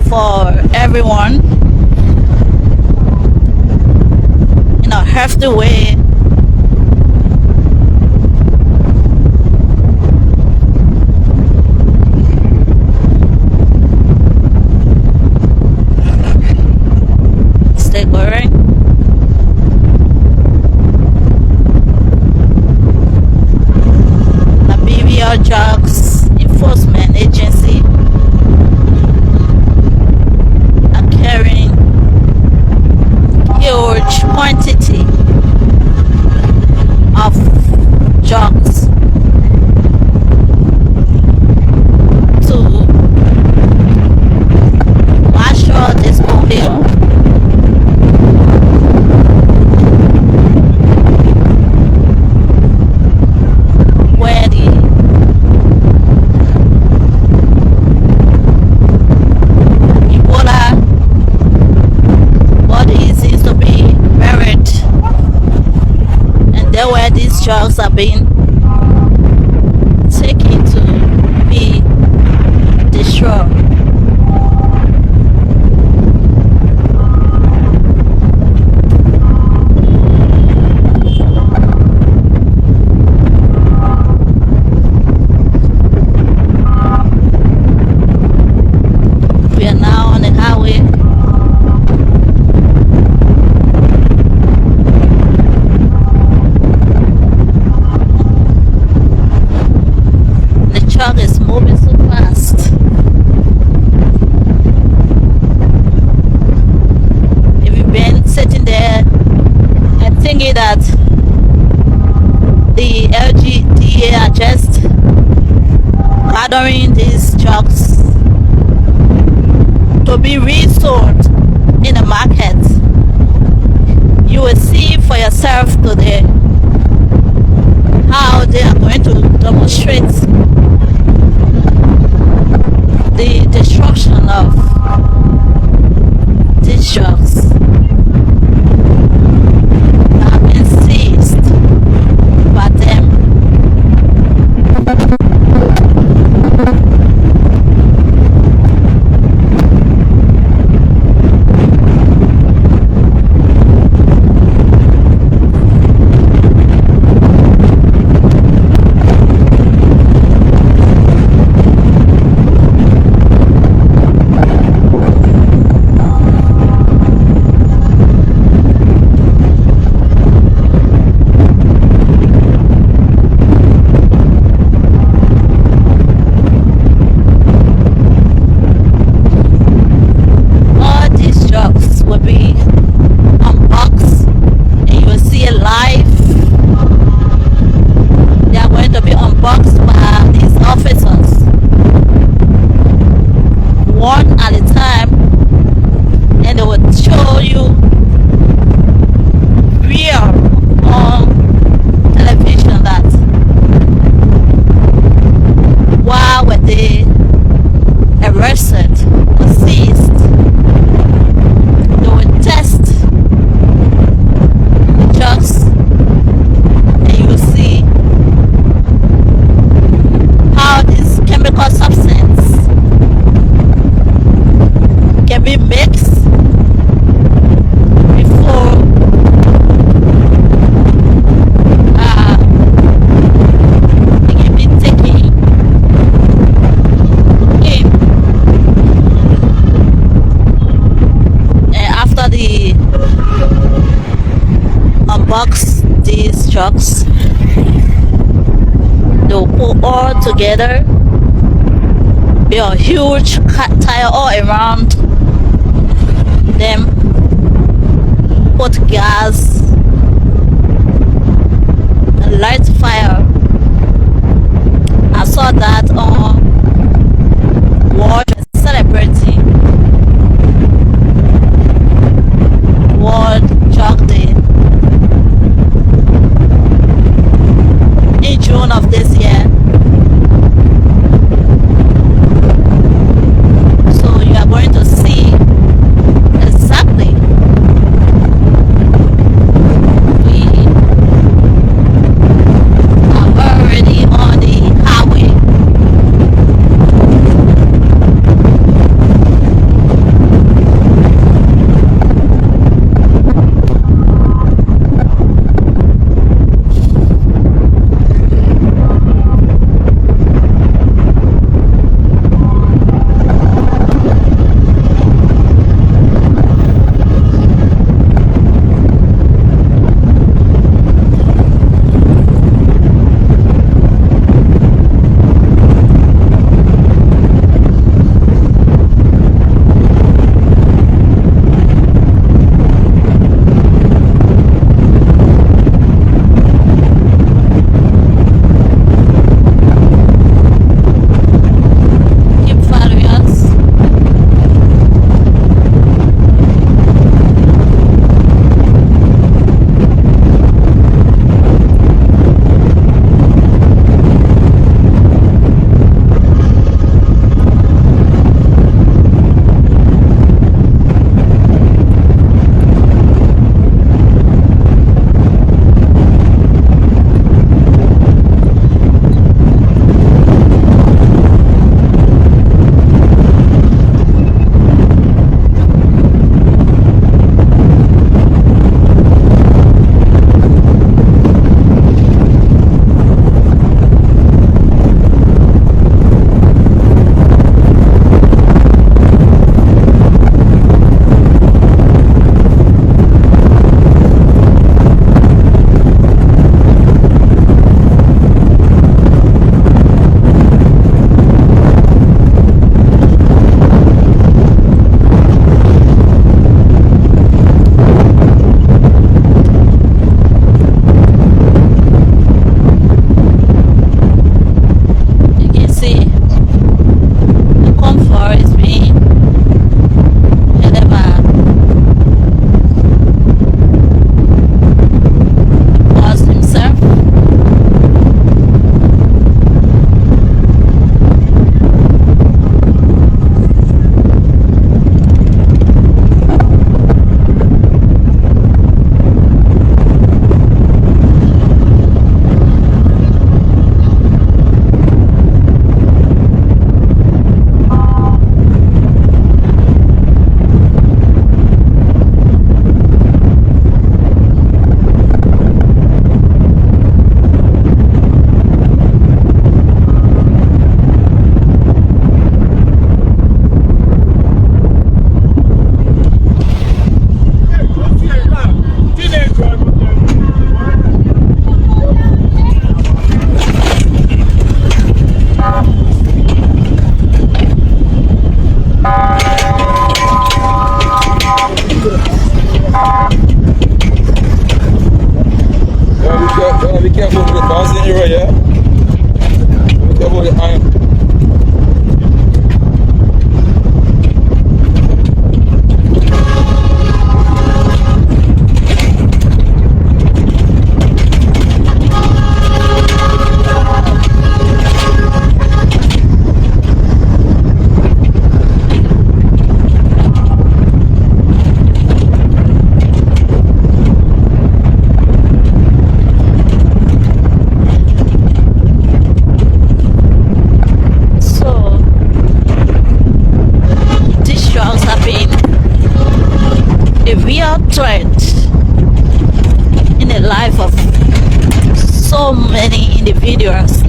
for everyone in a healthy way. ordering these drugs to be resold in the market. You will see for yourself today how they are going to demonstrate the destruction of these drugs that have been seized by them. These trucks, they'll put all together, be a huge tire all around them, put gas and light fire. I saw that on World celebrating World Drug Day in June of this year. So you are going to see exactly we are already on the highway.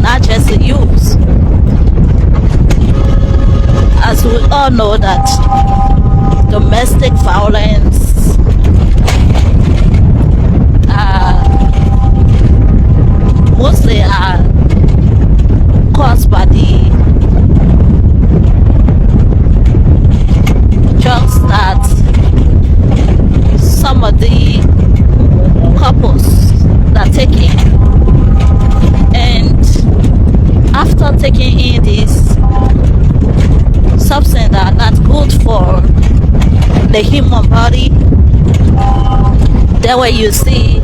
not just the youth. As we all know that domestic violence mostly are caused by the drugs that some of the couples are taking, and after taking in these substances that are not good for the human body, there where you see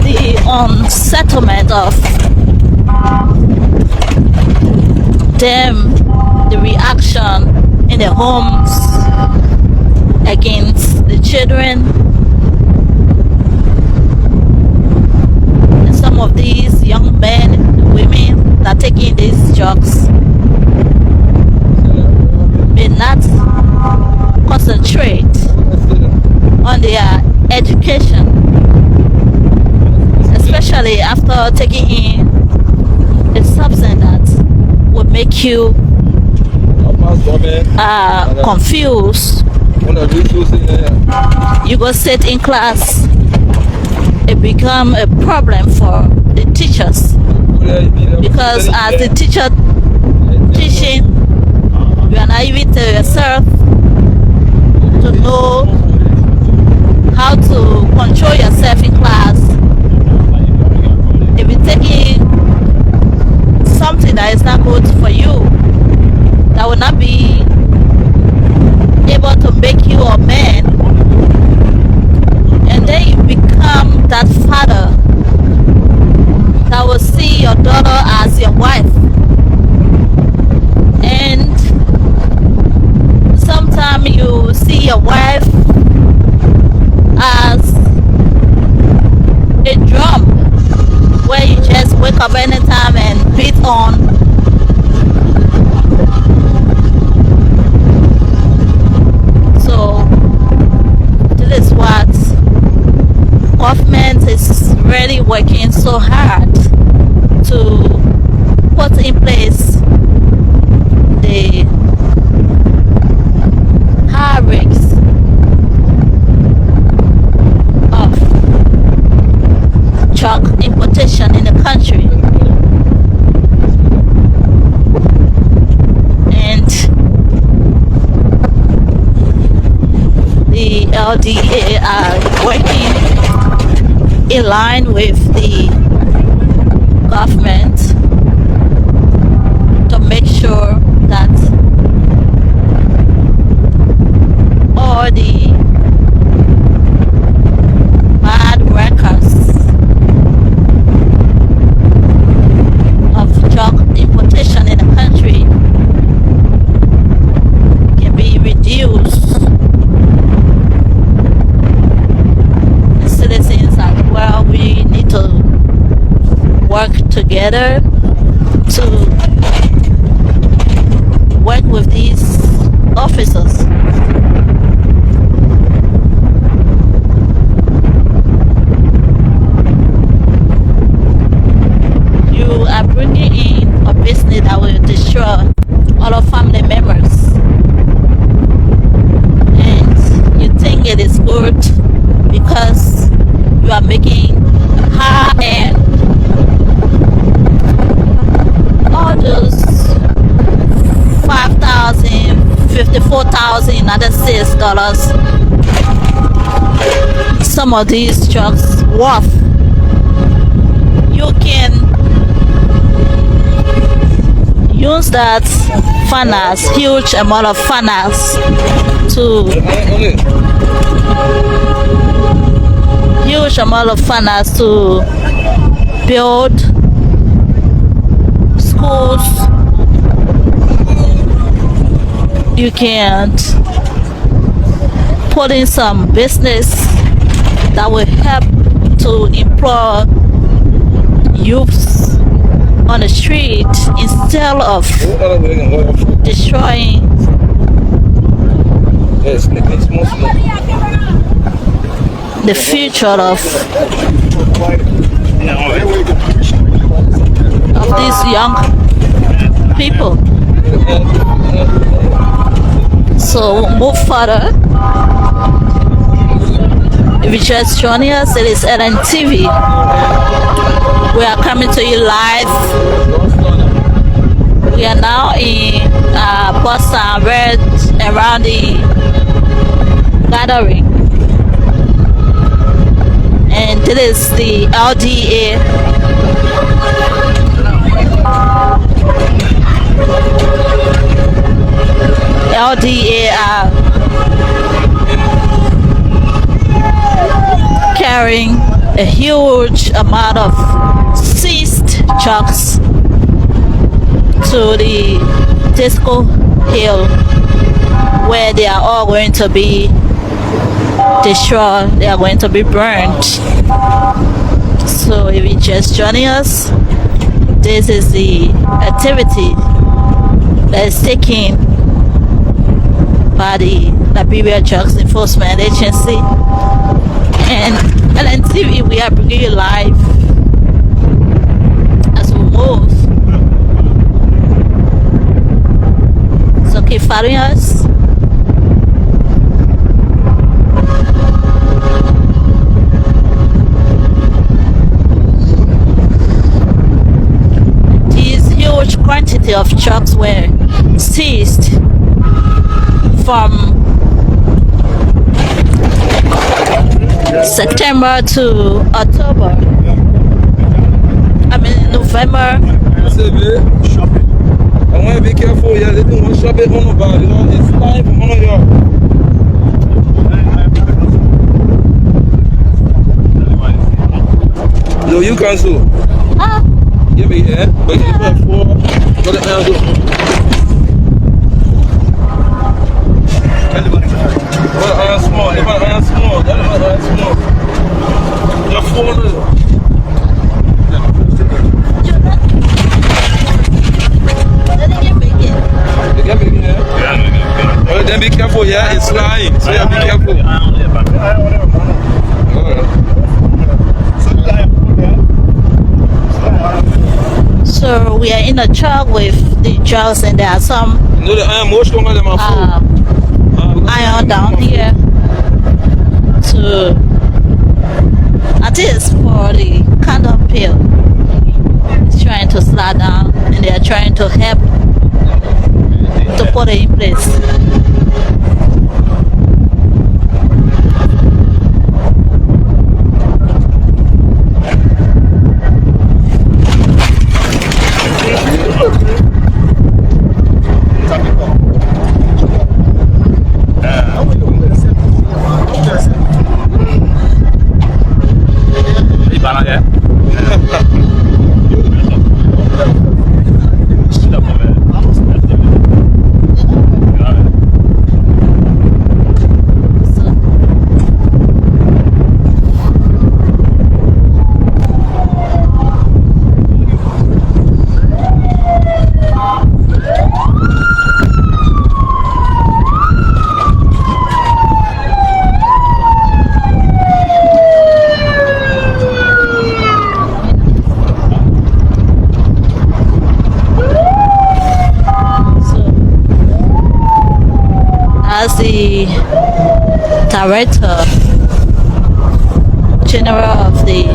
the unsettlement of them, the reaction in their homes against the children. And some of these young men, women that are taking these drugs may not concentrate on their education, especially after taking in a substance that would make you confused. You go sit in class, it become a problem for the teachers, because as the teacher teaching, you are not even to yourself to know how to control yourself in class. If you're taking something that is not good for you, that will not be able to make you a man, and then you become that father that will see your daughter as your wife, and sometimes you see your wife as a drum where you just wake up anytime and beat on. So this is what government is really working so hard to put in place the high rates of drug importation in the country. And the LDA are working in line with the government to make sure that all the bad records of drug importation in the country can be reduced. The citizens as well, we need to work together to work with these officers. You are bringing in a business that will destroy all our family members, and you think it is good because you are making high-end, all those 5,000, 54,000 United States dollars. Some of these drugs worth, you can use that finance, huge amount of finance, to build schools. You can put in some business that will help to employ youths on the street instead of destroying the future of young people. So move further. If you just joining us, it is LNTV. We are coming to you live. We are now in Boston, right around the gathering. And this is the LDA. LDA carrying a huge amount of seized trucks to the Disco Hill, where they are all going to be destroyed. They are going to be burned. So if you're just joining us, this is the activity that is taken by the Liberia Drug Enforcement Agency. And LNTV, we are bringing you live as we move. So keep following us. These huge quantity of trucks were seized from September to October. I mean November. Shopping. I want to be careful. Yeah, they don't want to shop it on about. You know, it's time for one of y'all. No, you cancel. Ah. Give me here. But you put 4. Got it now. Small. If I small, that's small. You're 400. Well, then be careful, yeah, it's lying, so yeah, be careful. So we are in a truck with the drugs, and there are some No, the iron more stronger than my phone. iron down here to, I think it's for the condom pill. It's trying to slide down, and they are trying to help to put it in place. As the Director General of the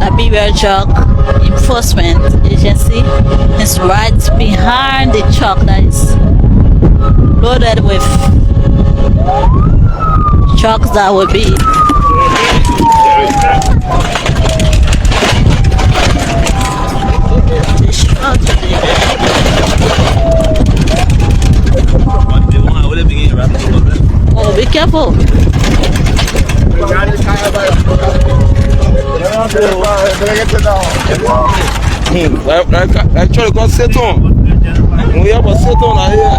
Liberia Drug Enforcement Agency is right behind the truck that is loaded with trucks that will be destroyed today. Oh, be careful. Actually, got set on. We have a set on here.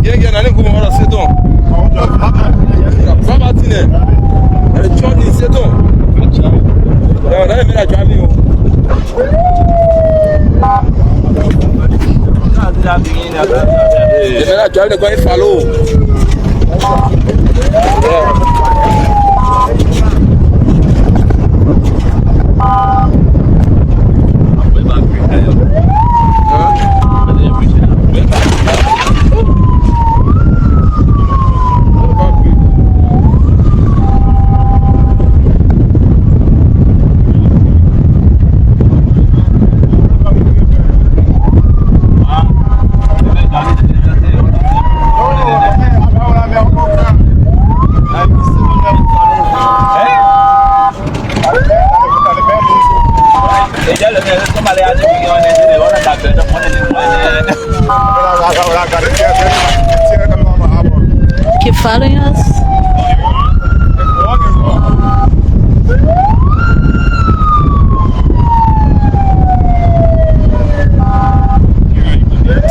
Yeah, I didn't go on a set on. Property name. And the truck is set on. No, that is not driving you. You're not driving the guy follow. Keep following us.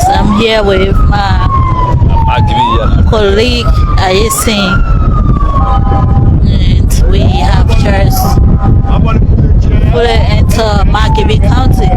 So I'm here with my colleague Ayesin, and we have just put it into Margibi County.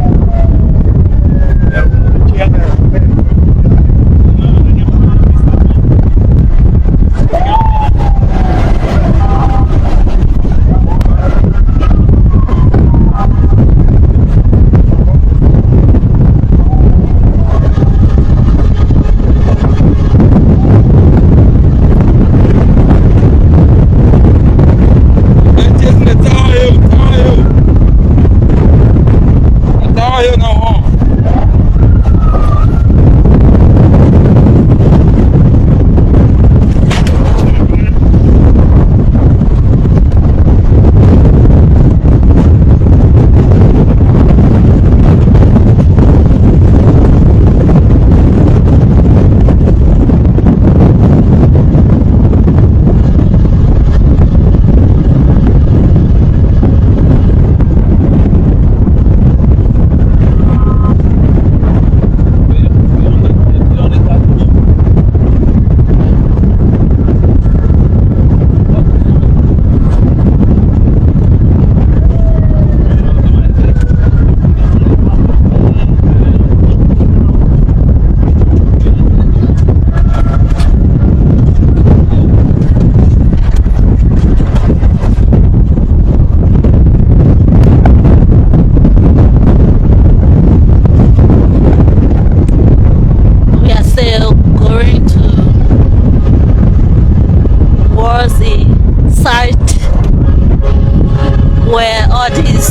Where all this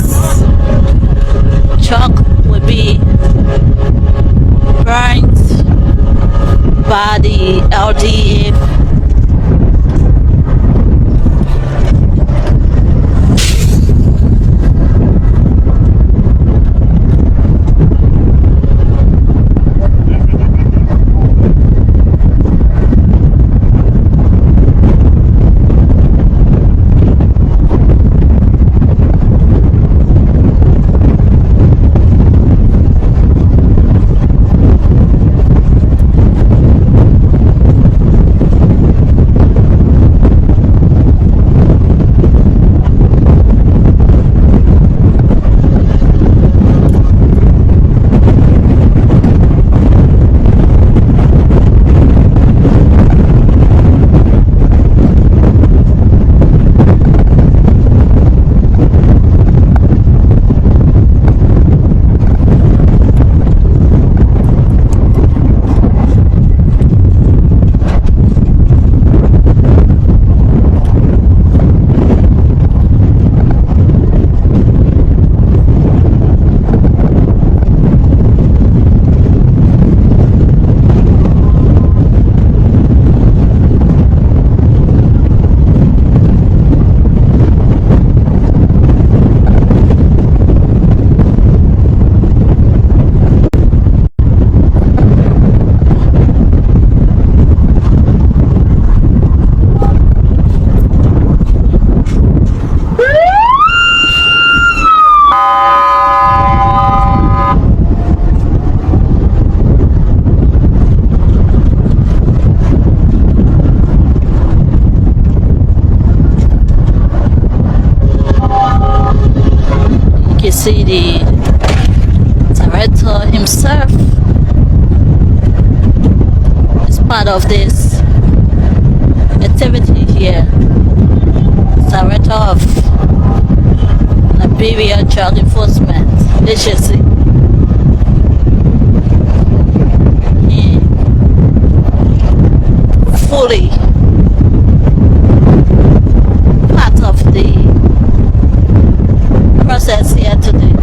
chalk will be burned by the LDA. See the director himself is part of this activity here. Director of Liberia Drug Enforcement Agency. Fully part of the process here today.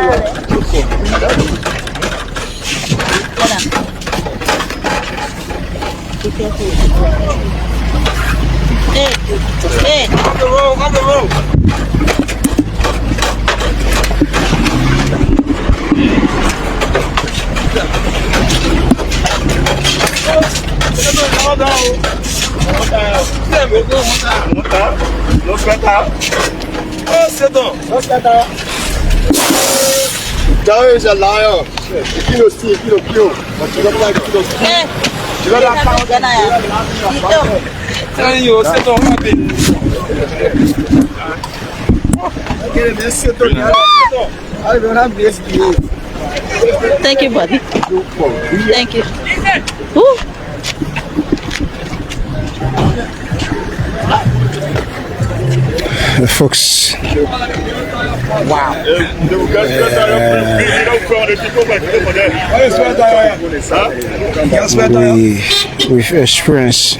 Hey. On the road. Joe is a liar. Kilo steal, kilo. But you don't like kilo steal. Hey. You don't have Telling you, sit down. I don't have this. Thank you, buddy. Thank you. Woo. Folks, we've experienced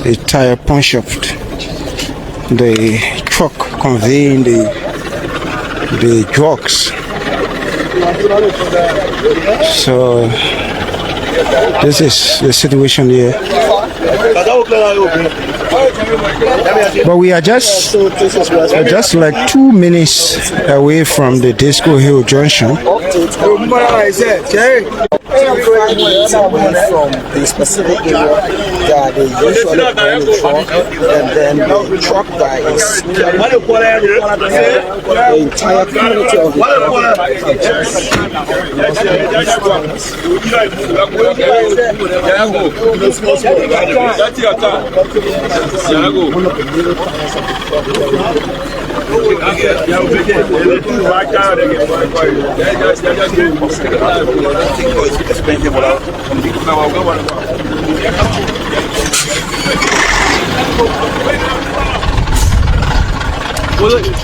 a tire punch up. The truck conveying the drugs. So this is the situation here. But we are just like 2 minutes away from the Disco Hill Junction. From the specific area that they usually bring the truck, and then the truck that is the entire community of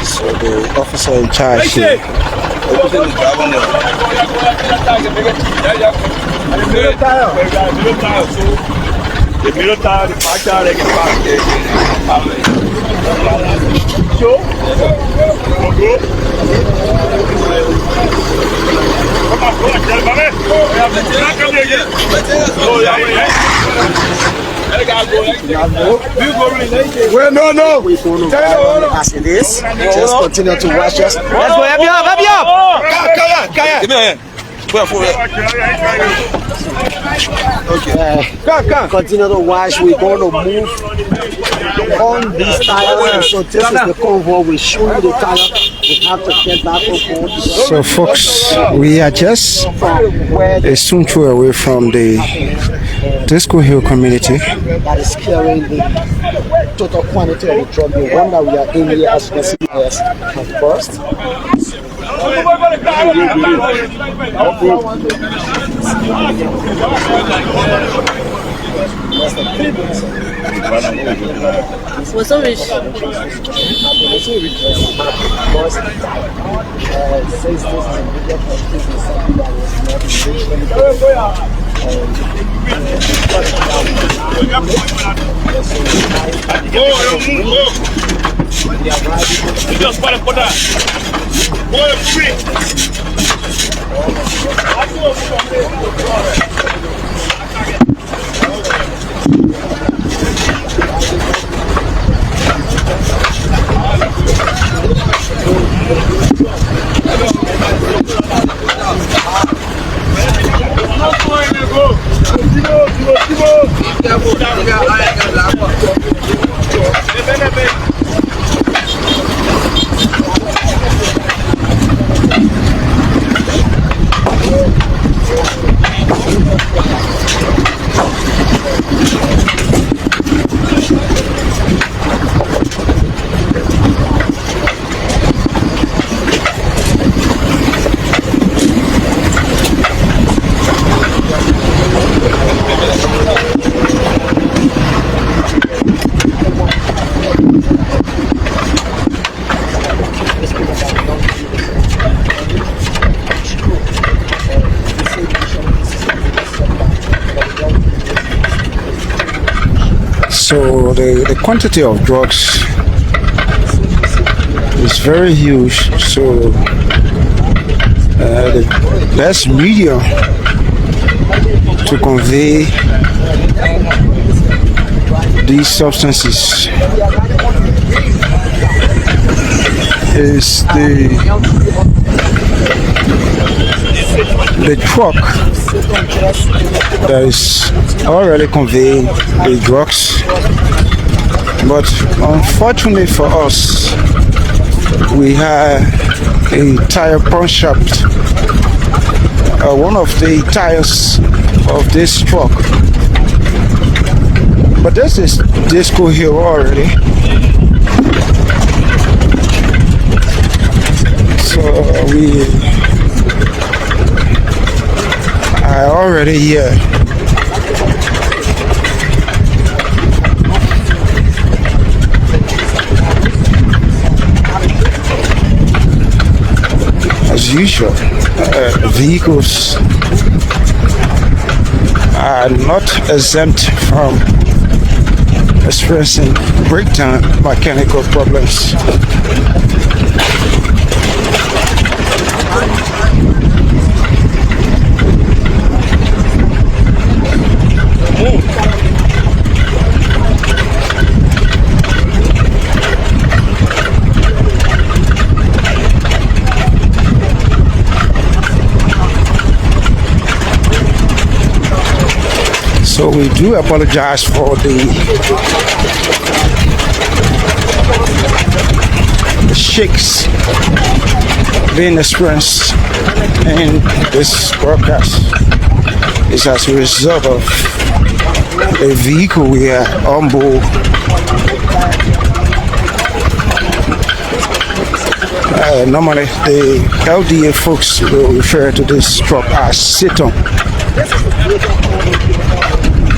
So the officer in charge here. The middle tire, the back tire, they can park there. Well, no. We're going to as it is. Just continue to watch us. Let's go, help you up. Give me a hand. Okay. Continue to watch. We're going to move on these tires. So this is the convoy. We show you the tire. We have to get back on board. So folks, we are just a soon away from the Disco Hill community. That is carrying the total quantity of the drug. The one that we are in here, as you can see, has burst. Was so rich. So the quantity of drugs is very huge. So the best medium to convey these substances is the truck that is already conveying the drugs. But unfortunately for us, we have a tire pawn shop. One of the tires of this truck, but this is Disco Hill already. So we are already here. As usual, vehicles are not exempt from experiencing breakdown mechanical problems. So we do apologize for the shakes being experienced in this broadcast. It's as a result of a vehicle we are on board. Normally the LDA folks will refer to this truck as sit-on,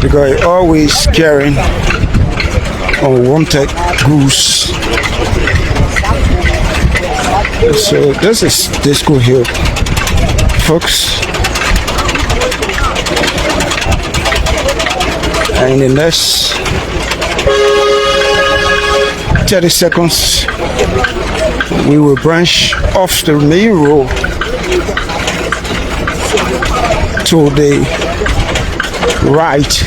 because it always carrying unwanted goods. So this is Disco Hill, folks. And in the next 30 seconds, we will branch off the main road to the right.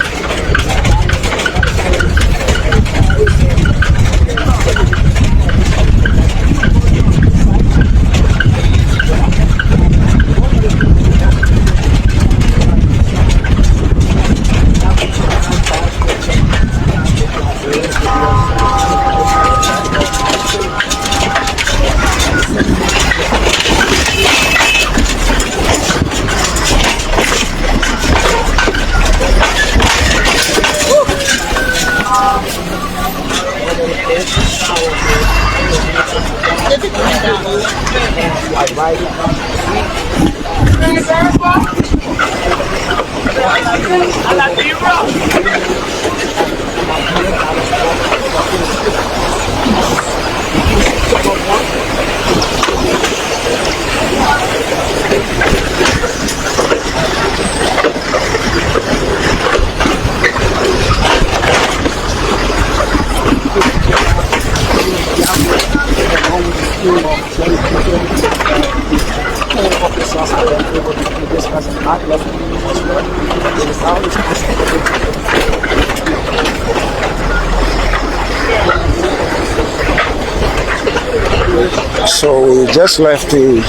So we just left the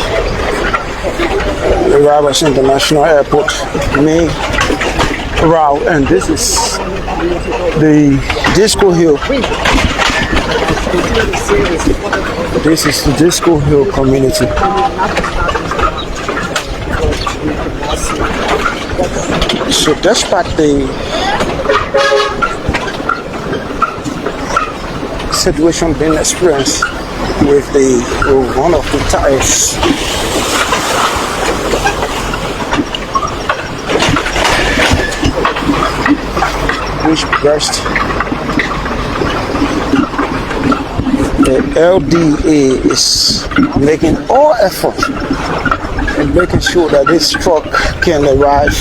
Roberts International Airport main route, and this is the Disco Hill. This is the Disco Hill community. So despite the situation being experienced with one of the tires, which burst, the LDA is making all effort in making sure that this truck can arrive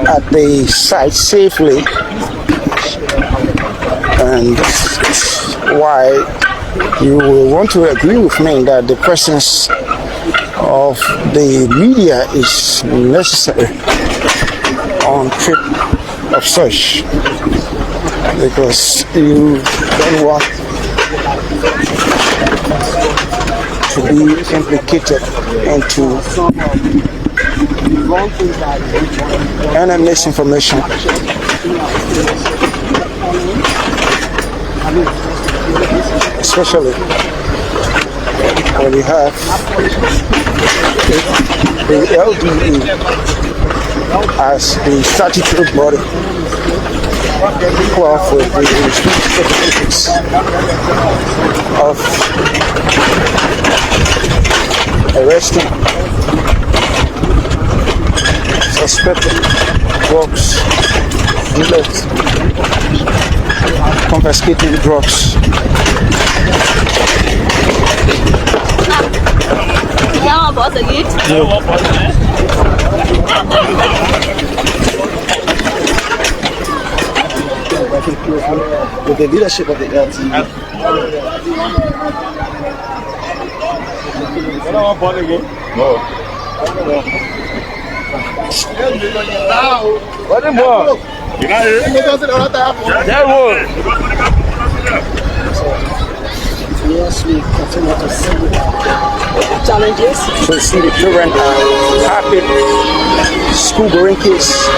at the site safely, and this is why you will want to agree with me that the presence of the media is necessary on trip of such, because you don't want to be implicated into any misinformation. Especially when we have the LDE as the statutory body with the responsibilities of arresting suspected drugs dealers, confiscating drugs. Working closely with the leadership of the LTE. Yes, we continue to see challenges. So see the children are happy, school going kids.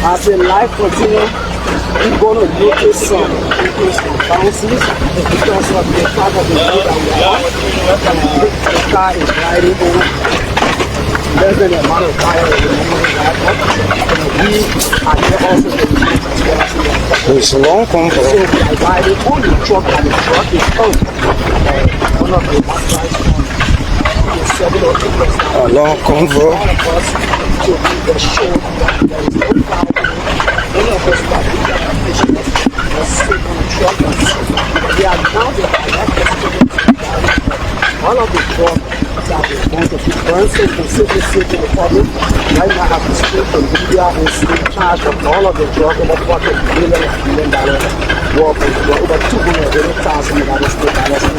As the life continues, we're going to notice some bounces because of the fact of the road that we are on. The car is riding over less than the amount of fire that we normally ride on. And we are also It's a long convo. so we are riding on the truck, and the truck is out. One of the guys from 7 or 8 years now. A long convo. All of us to be the show that there is no power. Many of us that we are patient, are sick on the truck, we are now the all of the drugs that we want to be burned so consistently safe in the public. Right now, as we speak, the media is in charge of all of the drugs, over $40 billion worth of drugs, over $280,000 information.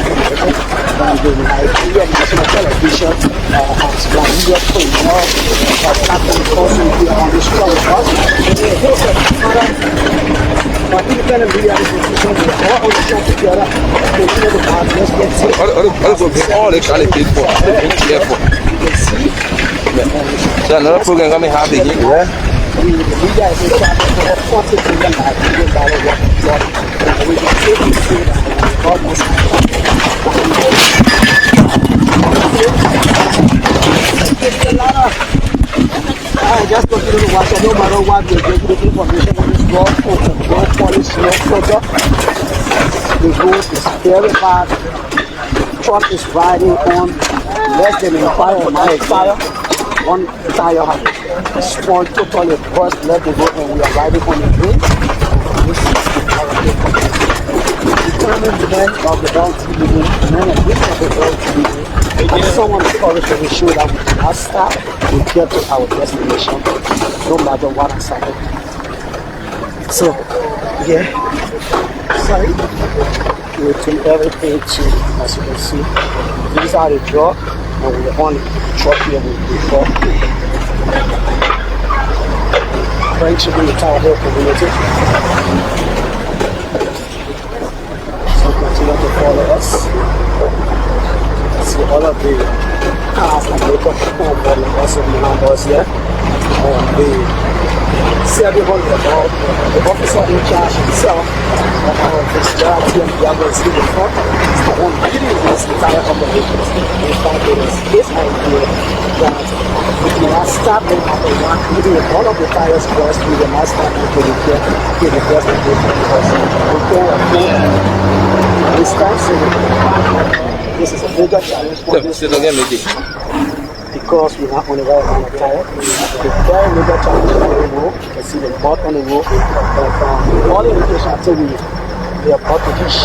And the Liberia National Television has Liberia Drug Enforcement Agency on this strong bus. But independent media institutions, we are all working together to clear the path. Let's get it. All they try to pay for, careful. So another program coming happy again. The media is in charge of over $40 billion worth of drugs. And we can safely say that almost I just continue to watch it. No matter what, they give you the information on this drug policy, no product. The road is very bad. The truck is riding on less than a fire. One tire has spawned totally burst, left the road, and we are riding on the green. This is determined men of the LTE, men and women of the LTE. And someone encouraged to ensure that we do not stop, we get to our destination, no matter what has happened. So, yeah, sorry, we do everything to, as you can see, these are the drugs, and we're on the truck here with the truck. Friendship in the Tower Hill community. So continue to follow us. See all of the cars that make up the home for the bus of the numbers here. See everyone about the officer in charge himself of this job here in the other is in the front. It's the one leading this entire operation. In fact, it is his idea that we do not stop them at the one, even if all of the tires burst, we will not stop until we get to the destination because we don't afford this time. So this is a bigger challenge for this because we have only right on the tire. It's a very major challenge on the road. You can see the mud on the road. But all the indication until we are about to reach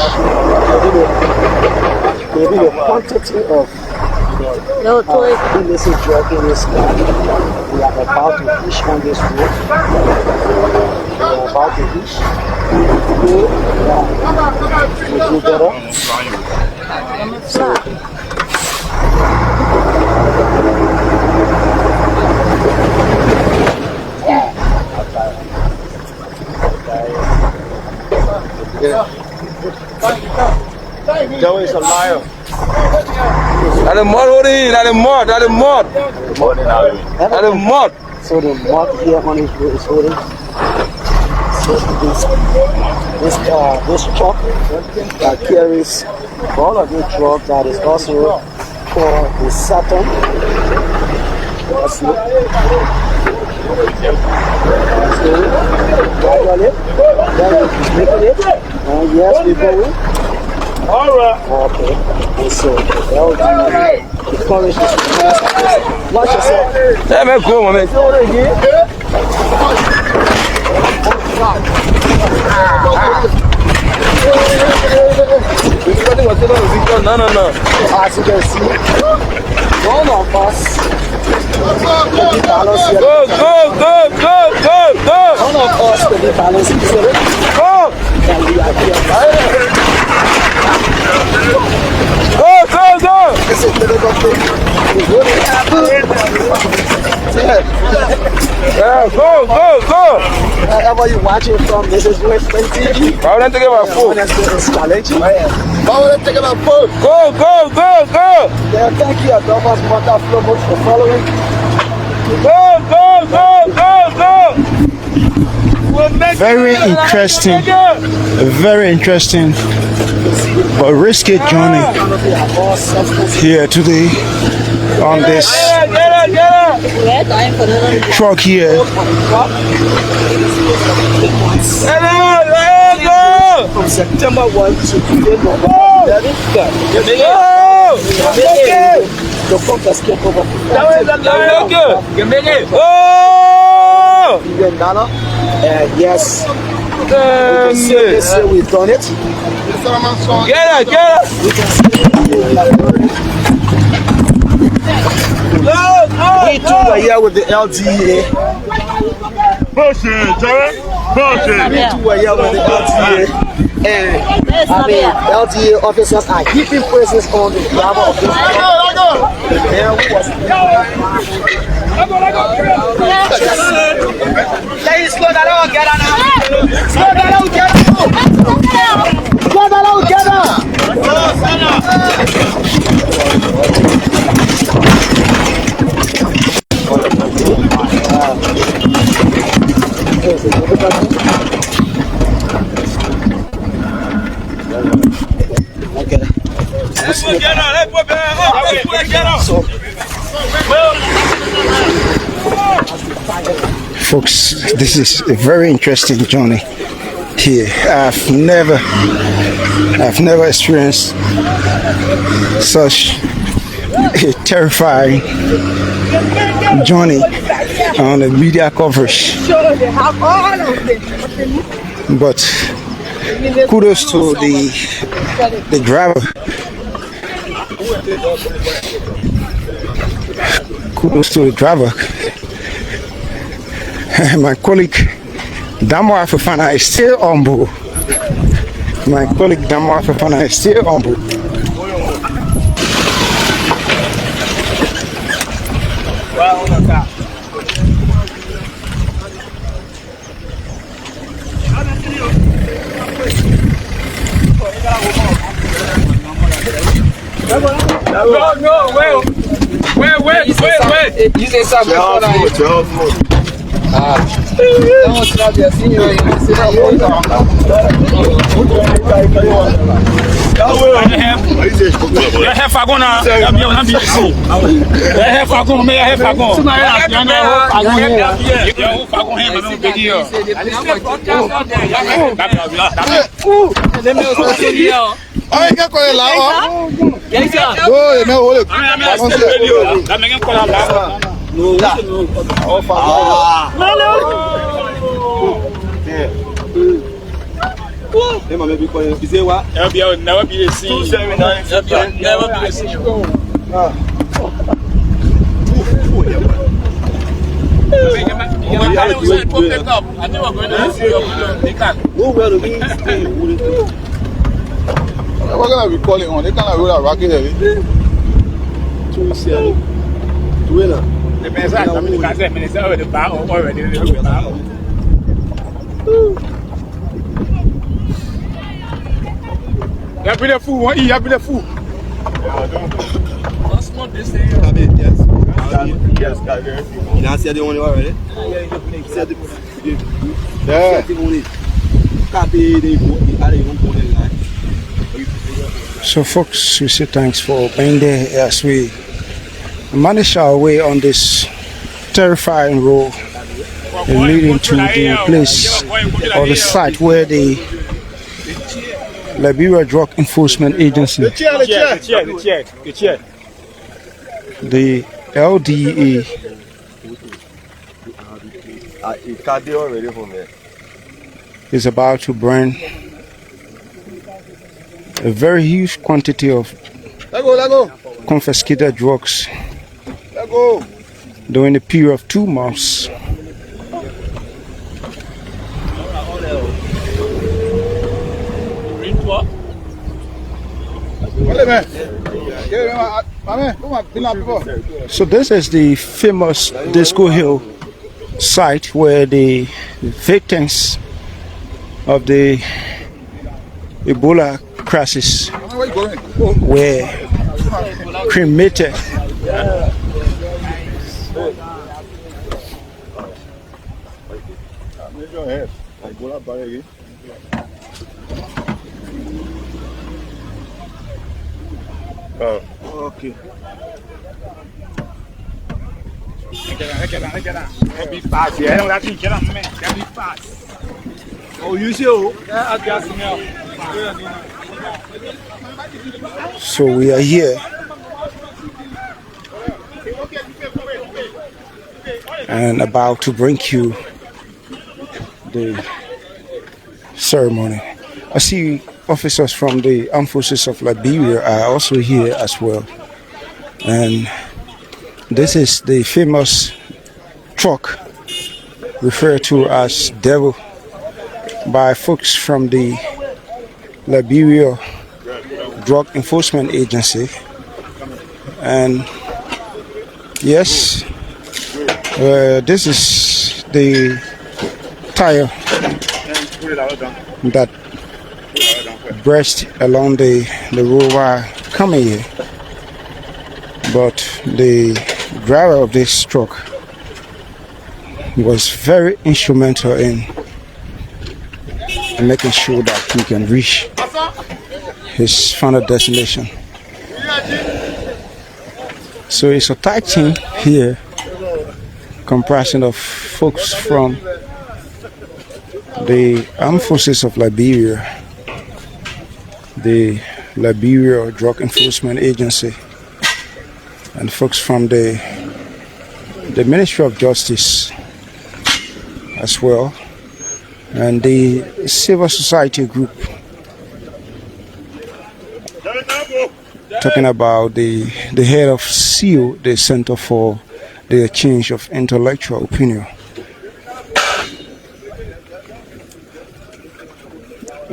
maybe the quantity of No, toy. This is jogging this car. We are about to fish on this road. We are about to fish. We do better. Joe is a liar. That the mud holding, that the mud. That the mud. So the mud here on his road is holding. So this truck that carries all of the truck that is also for the Saturn. That's it. Gradually, then we're making it. And yes, we're going. All right. Okay. And so the courage is watch yourself. Yeah, man, go, man. No. As you can see, one of us. Go. One of us will be balancing Go. and we are here. Go. This is the little thing. Yeah, go. Wherever you're watching from, this is West TV. Why would I take my phone? It's challenging. Go. Yeah, thank you, Adolphus Mother Flowboat, for following. Go. Very interesting, but risky journey here today on this truck here. From September 1 to today, the pump has kept over $1 million. And yes, we can say this year we've done it. Get it. We too were here with the LDA. Bullshit, Jerry. Bullshit. We too were here with the LDA. And LDA officers are heaping praises on the driver of this car. The man who was slow that out, get on. Slow that out, get on. Slow that out, get on. Folks, this is a very interesting journey here. I've never experienced such a terrifying journey on the media coverage. But kudos to the driver. Kudos to the driver. My colleague Damo Afafana is still on board. My colleague Damo Afafana is still on board. No, wait. You say something. What gonna be calling on? They can't roll a rocket heavy. Y'all be the fool, what y'all be the fool? So folks, we say thanks for being there as we manage our way on this terrifying road leading to the place or the site where the Liberia Drug Enforcement Agency, the LDA, is about to bring a very huge quantity of confiscated drugs during a period of 2 months. So this is the famous Disco Hill site where the victims of the Ebola crisis were cremated. Okay. Be fast, yeah. I don't get on, man. Be fast. Oh, you see, I just smell. So we are here and about to bring you the ceremony. I see officers from the Armed Forces of Liberia are also here as well. And this is the famous truck referred to as Devil by folks from the Liberia Drug Enforcement Agency. And yes, this is the tire that brushed along the road while coming here. But the driver of this truck was very instrumental in making sure that he can reach his final destination. So it's a tight team here comprising of folks from the Armed Forces of Liberia, the Liberia Drug Enforcement Agency, and folks from the Ministry of Justice as well, and the civil society group, talking about the head of CEO, the Center for the Exchange of Intellectual Opinion.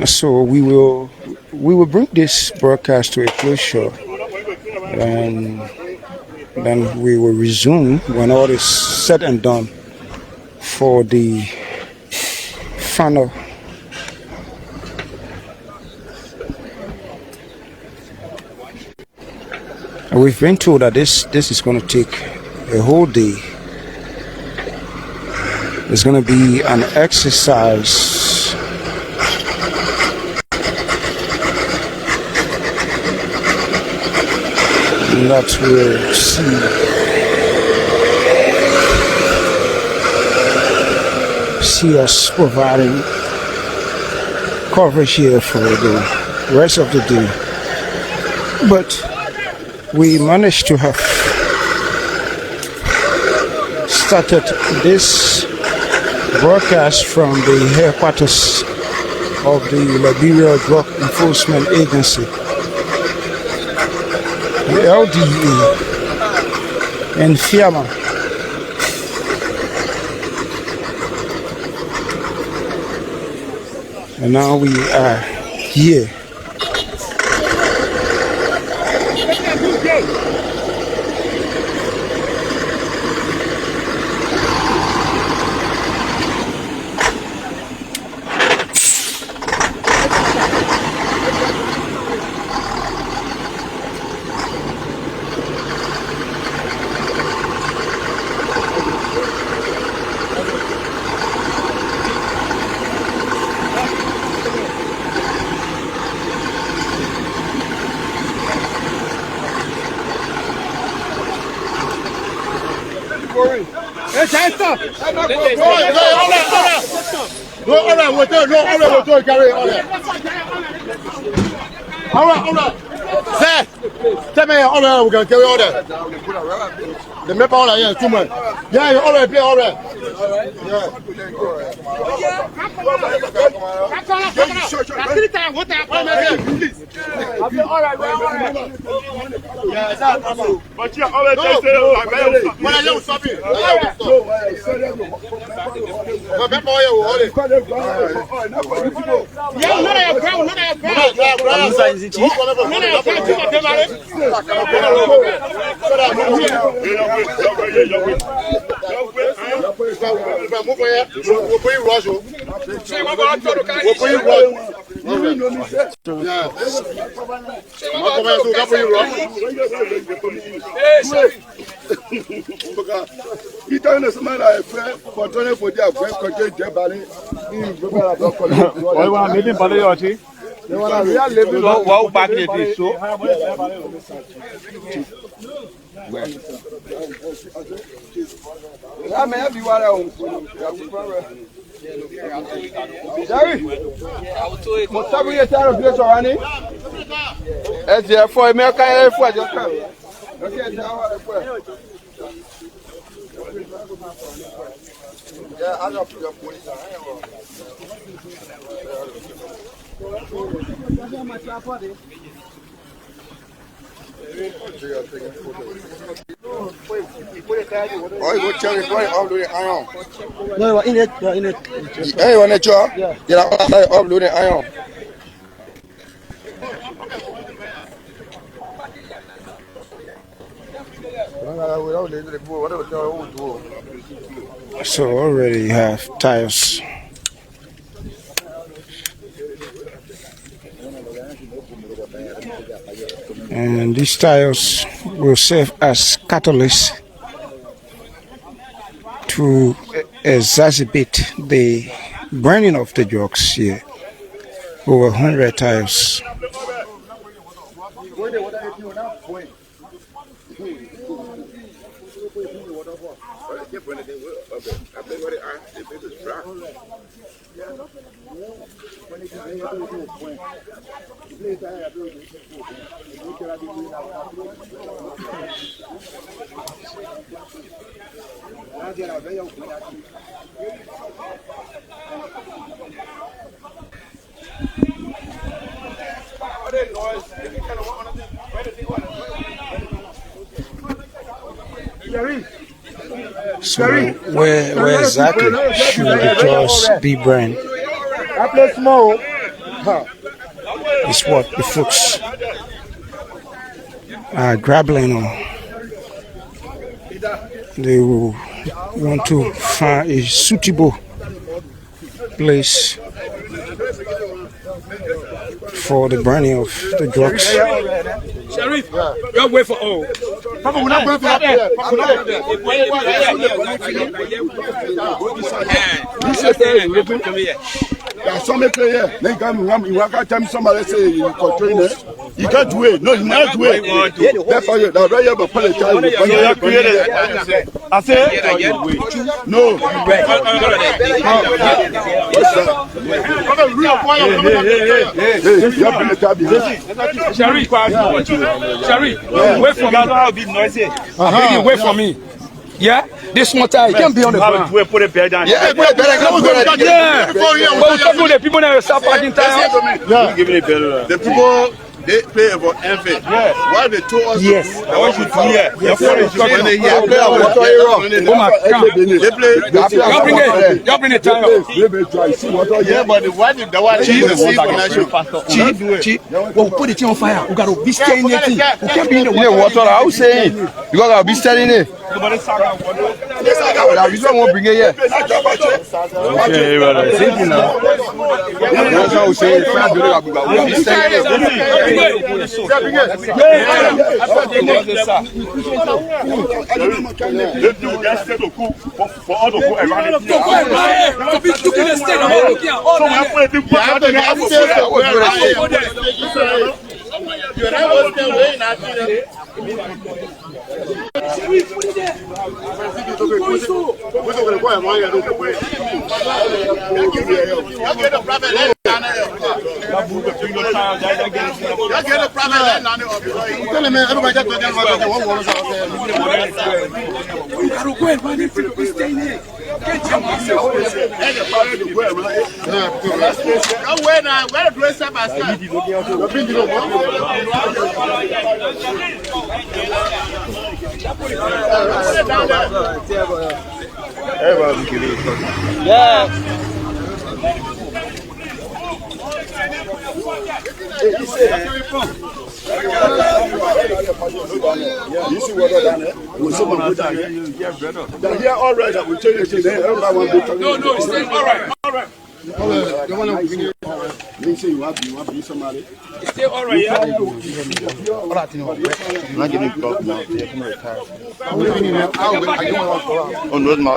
So we will bring this broadcast to a closure, and then we will resume when all is said and done for the final we've been told that this is going to take a whole day. It's going to be an exercise that will see us providing coverage here for the rest of the day. But we managed to have started this broadcast from the headquarters of the Liberia Drug Enforcement Agency, the LDA in Fiamma. And now we are here. Tell me, all right, we can carry all that. The map all right, yeah, too much. Yeah, all right, play all right. Yeah. But you always say, when I don't stop it. Oh, you go tell me, boy, uploading iron. No, in it, in it. Hey, on the job? Yeah. Yeah, I'm uploading iron. So already you have tires. And these tires will serve as catalysts to exacerbate the burning of the drugs here. Over 100 tires. So where exactly should the drugs be burned? It's what the folks are grappling on. They will want to find a suitable place for the burning of the drugs. Sheriff, you wait for all. Papa, we're not going to happen. Some player, they come time somebody say you control it. You can't do it. No, you can't do it. Therefore, you don't have a politician. I say, no. Sherry, wait for me. Wait for me. Yeah, this motor you can't be on the ground. We put a bed down. Yeah, but the people that start parking time. Yeah, give me a bed. The people they pay for envy. Yeah. Why they told us? Yes. I want you to hear. When they hear, Y'all bring it down. yeah, but the one Chief, well, put it on fire. We got to be staying there. We can't be in the water. I was saying, because I'll be standing there. I won't bring it here. Okay, brother. Thinking now. That's how we say it. We'll be standing Yeah. You see what down there? They're here all right. We change it today. Everybody want to be No, it's all right. All right. They say you want to be somebody. It's still all right, yeah? Not getting caught now. They're going to retire. Oh, no, no.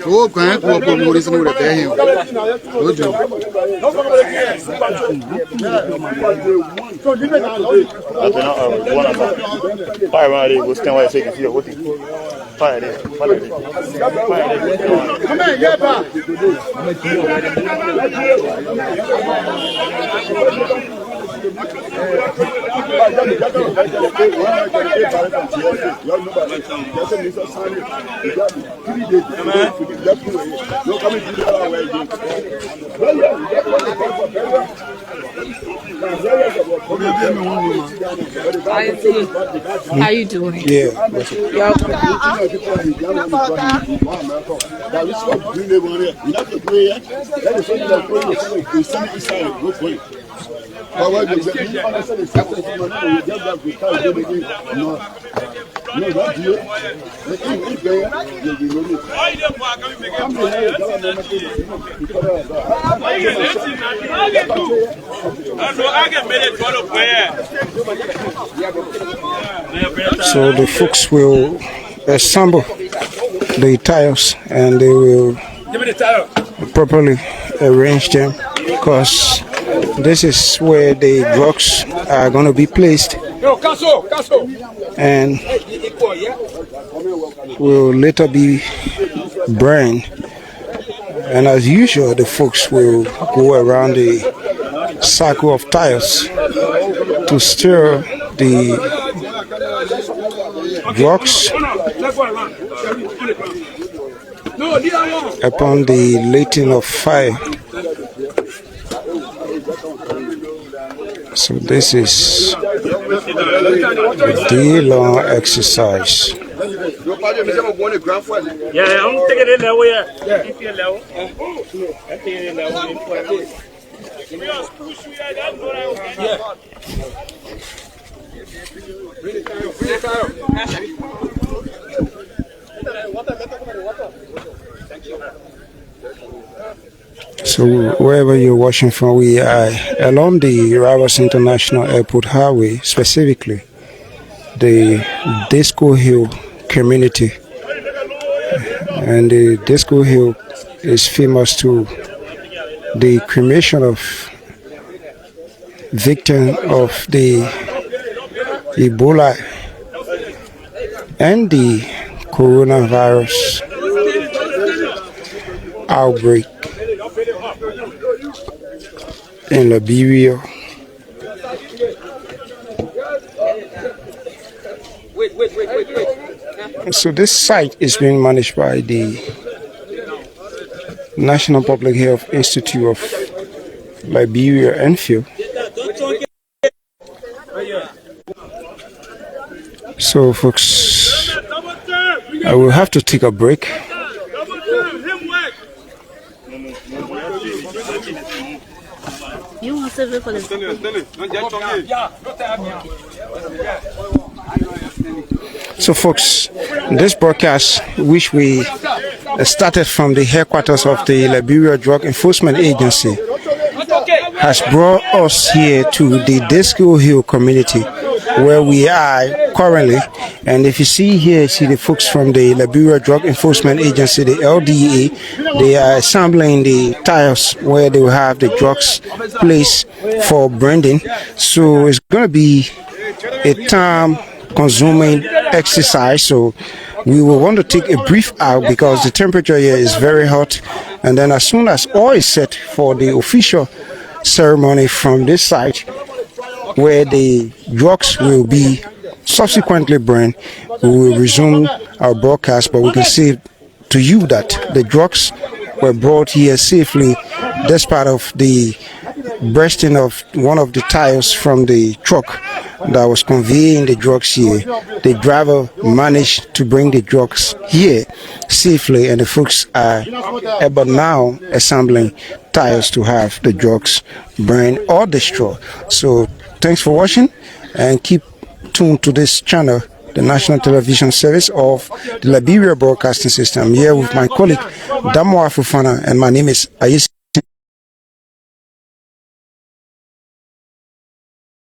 Oh, can't go up on what is over there. How you doing? Yeah. So the folks will assemble the tiles and they will properly arrange them, because this is where the drugs are going to be placed and will later be burned. And as usual, the folks will go around the circle of tiles to stir the drugs upon the lighting of fire. So this is a day-long exercise. Yeah, I'm taking it that way. So wherever you're watching from, we are along the Rivers International Airport Highway, specifically the Disco Hill community. And the Disco Hill is famous to the cremation of victims of the Ebola and the coronavirus outbreak in Liberia. So this site is being managed by the National Public Health Institute of Liberia Enfield. So folks, I will have to take a break. You want to save it for the So folks, this broadcast, which we started from the headquarters of the Liberia Drug Enforcement Agency, has brought us here to the Disco Hill community where we are currently. And if you see here, see the folks from the Liberia Drug Enforcement Agency, the LDA, they are assembling the tires where they will have the drugs placed for branding. So it's going to be a time-consuming exercise. So we will want to take a brief out because the temperature here is very hot. And then as soon as all is set for the official ceremony from this site, where the drugs will be subsequently burned, we will resume our broadcast. But we can say to you that the drugs were brought here safely despite of the bursting of one of the tires from the truck that was conveying the drugs here. The driver managed to bring the drugs here safely, and the folks are able now assembling tires to have the drugs burned or destroyed. So thanks for watching, and keep tuned to this channel, the National Television Service of the Liberia Broadcasting System. I'm here with my colleague Damoa Fufana, and my name is Ayesi.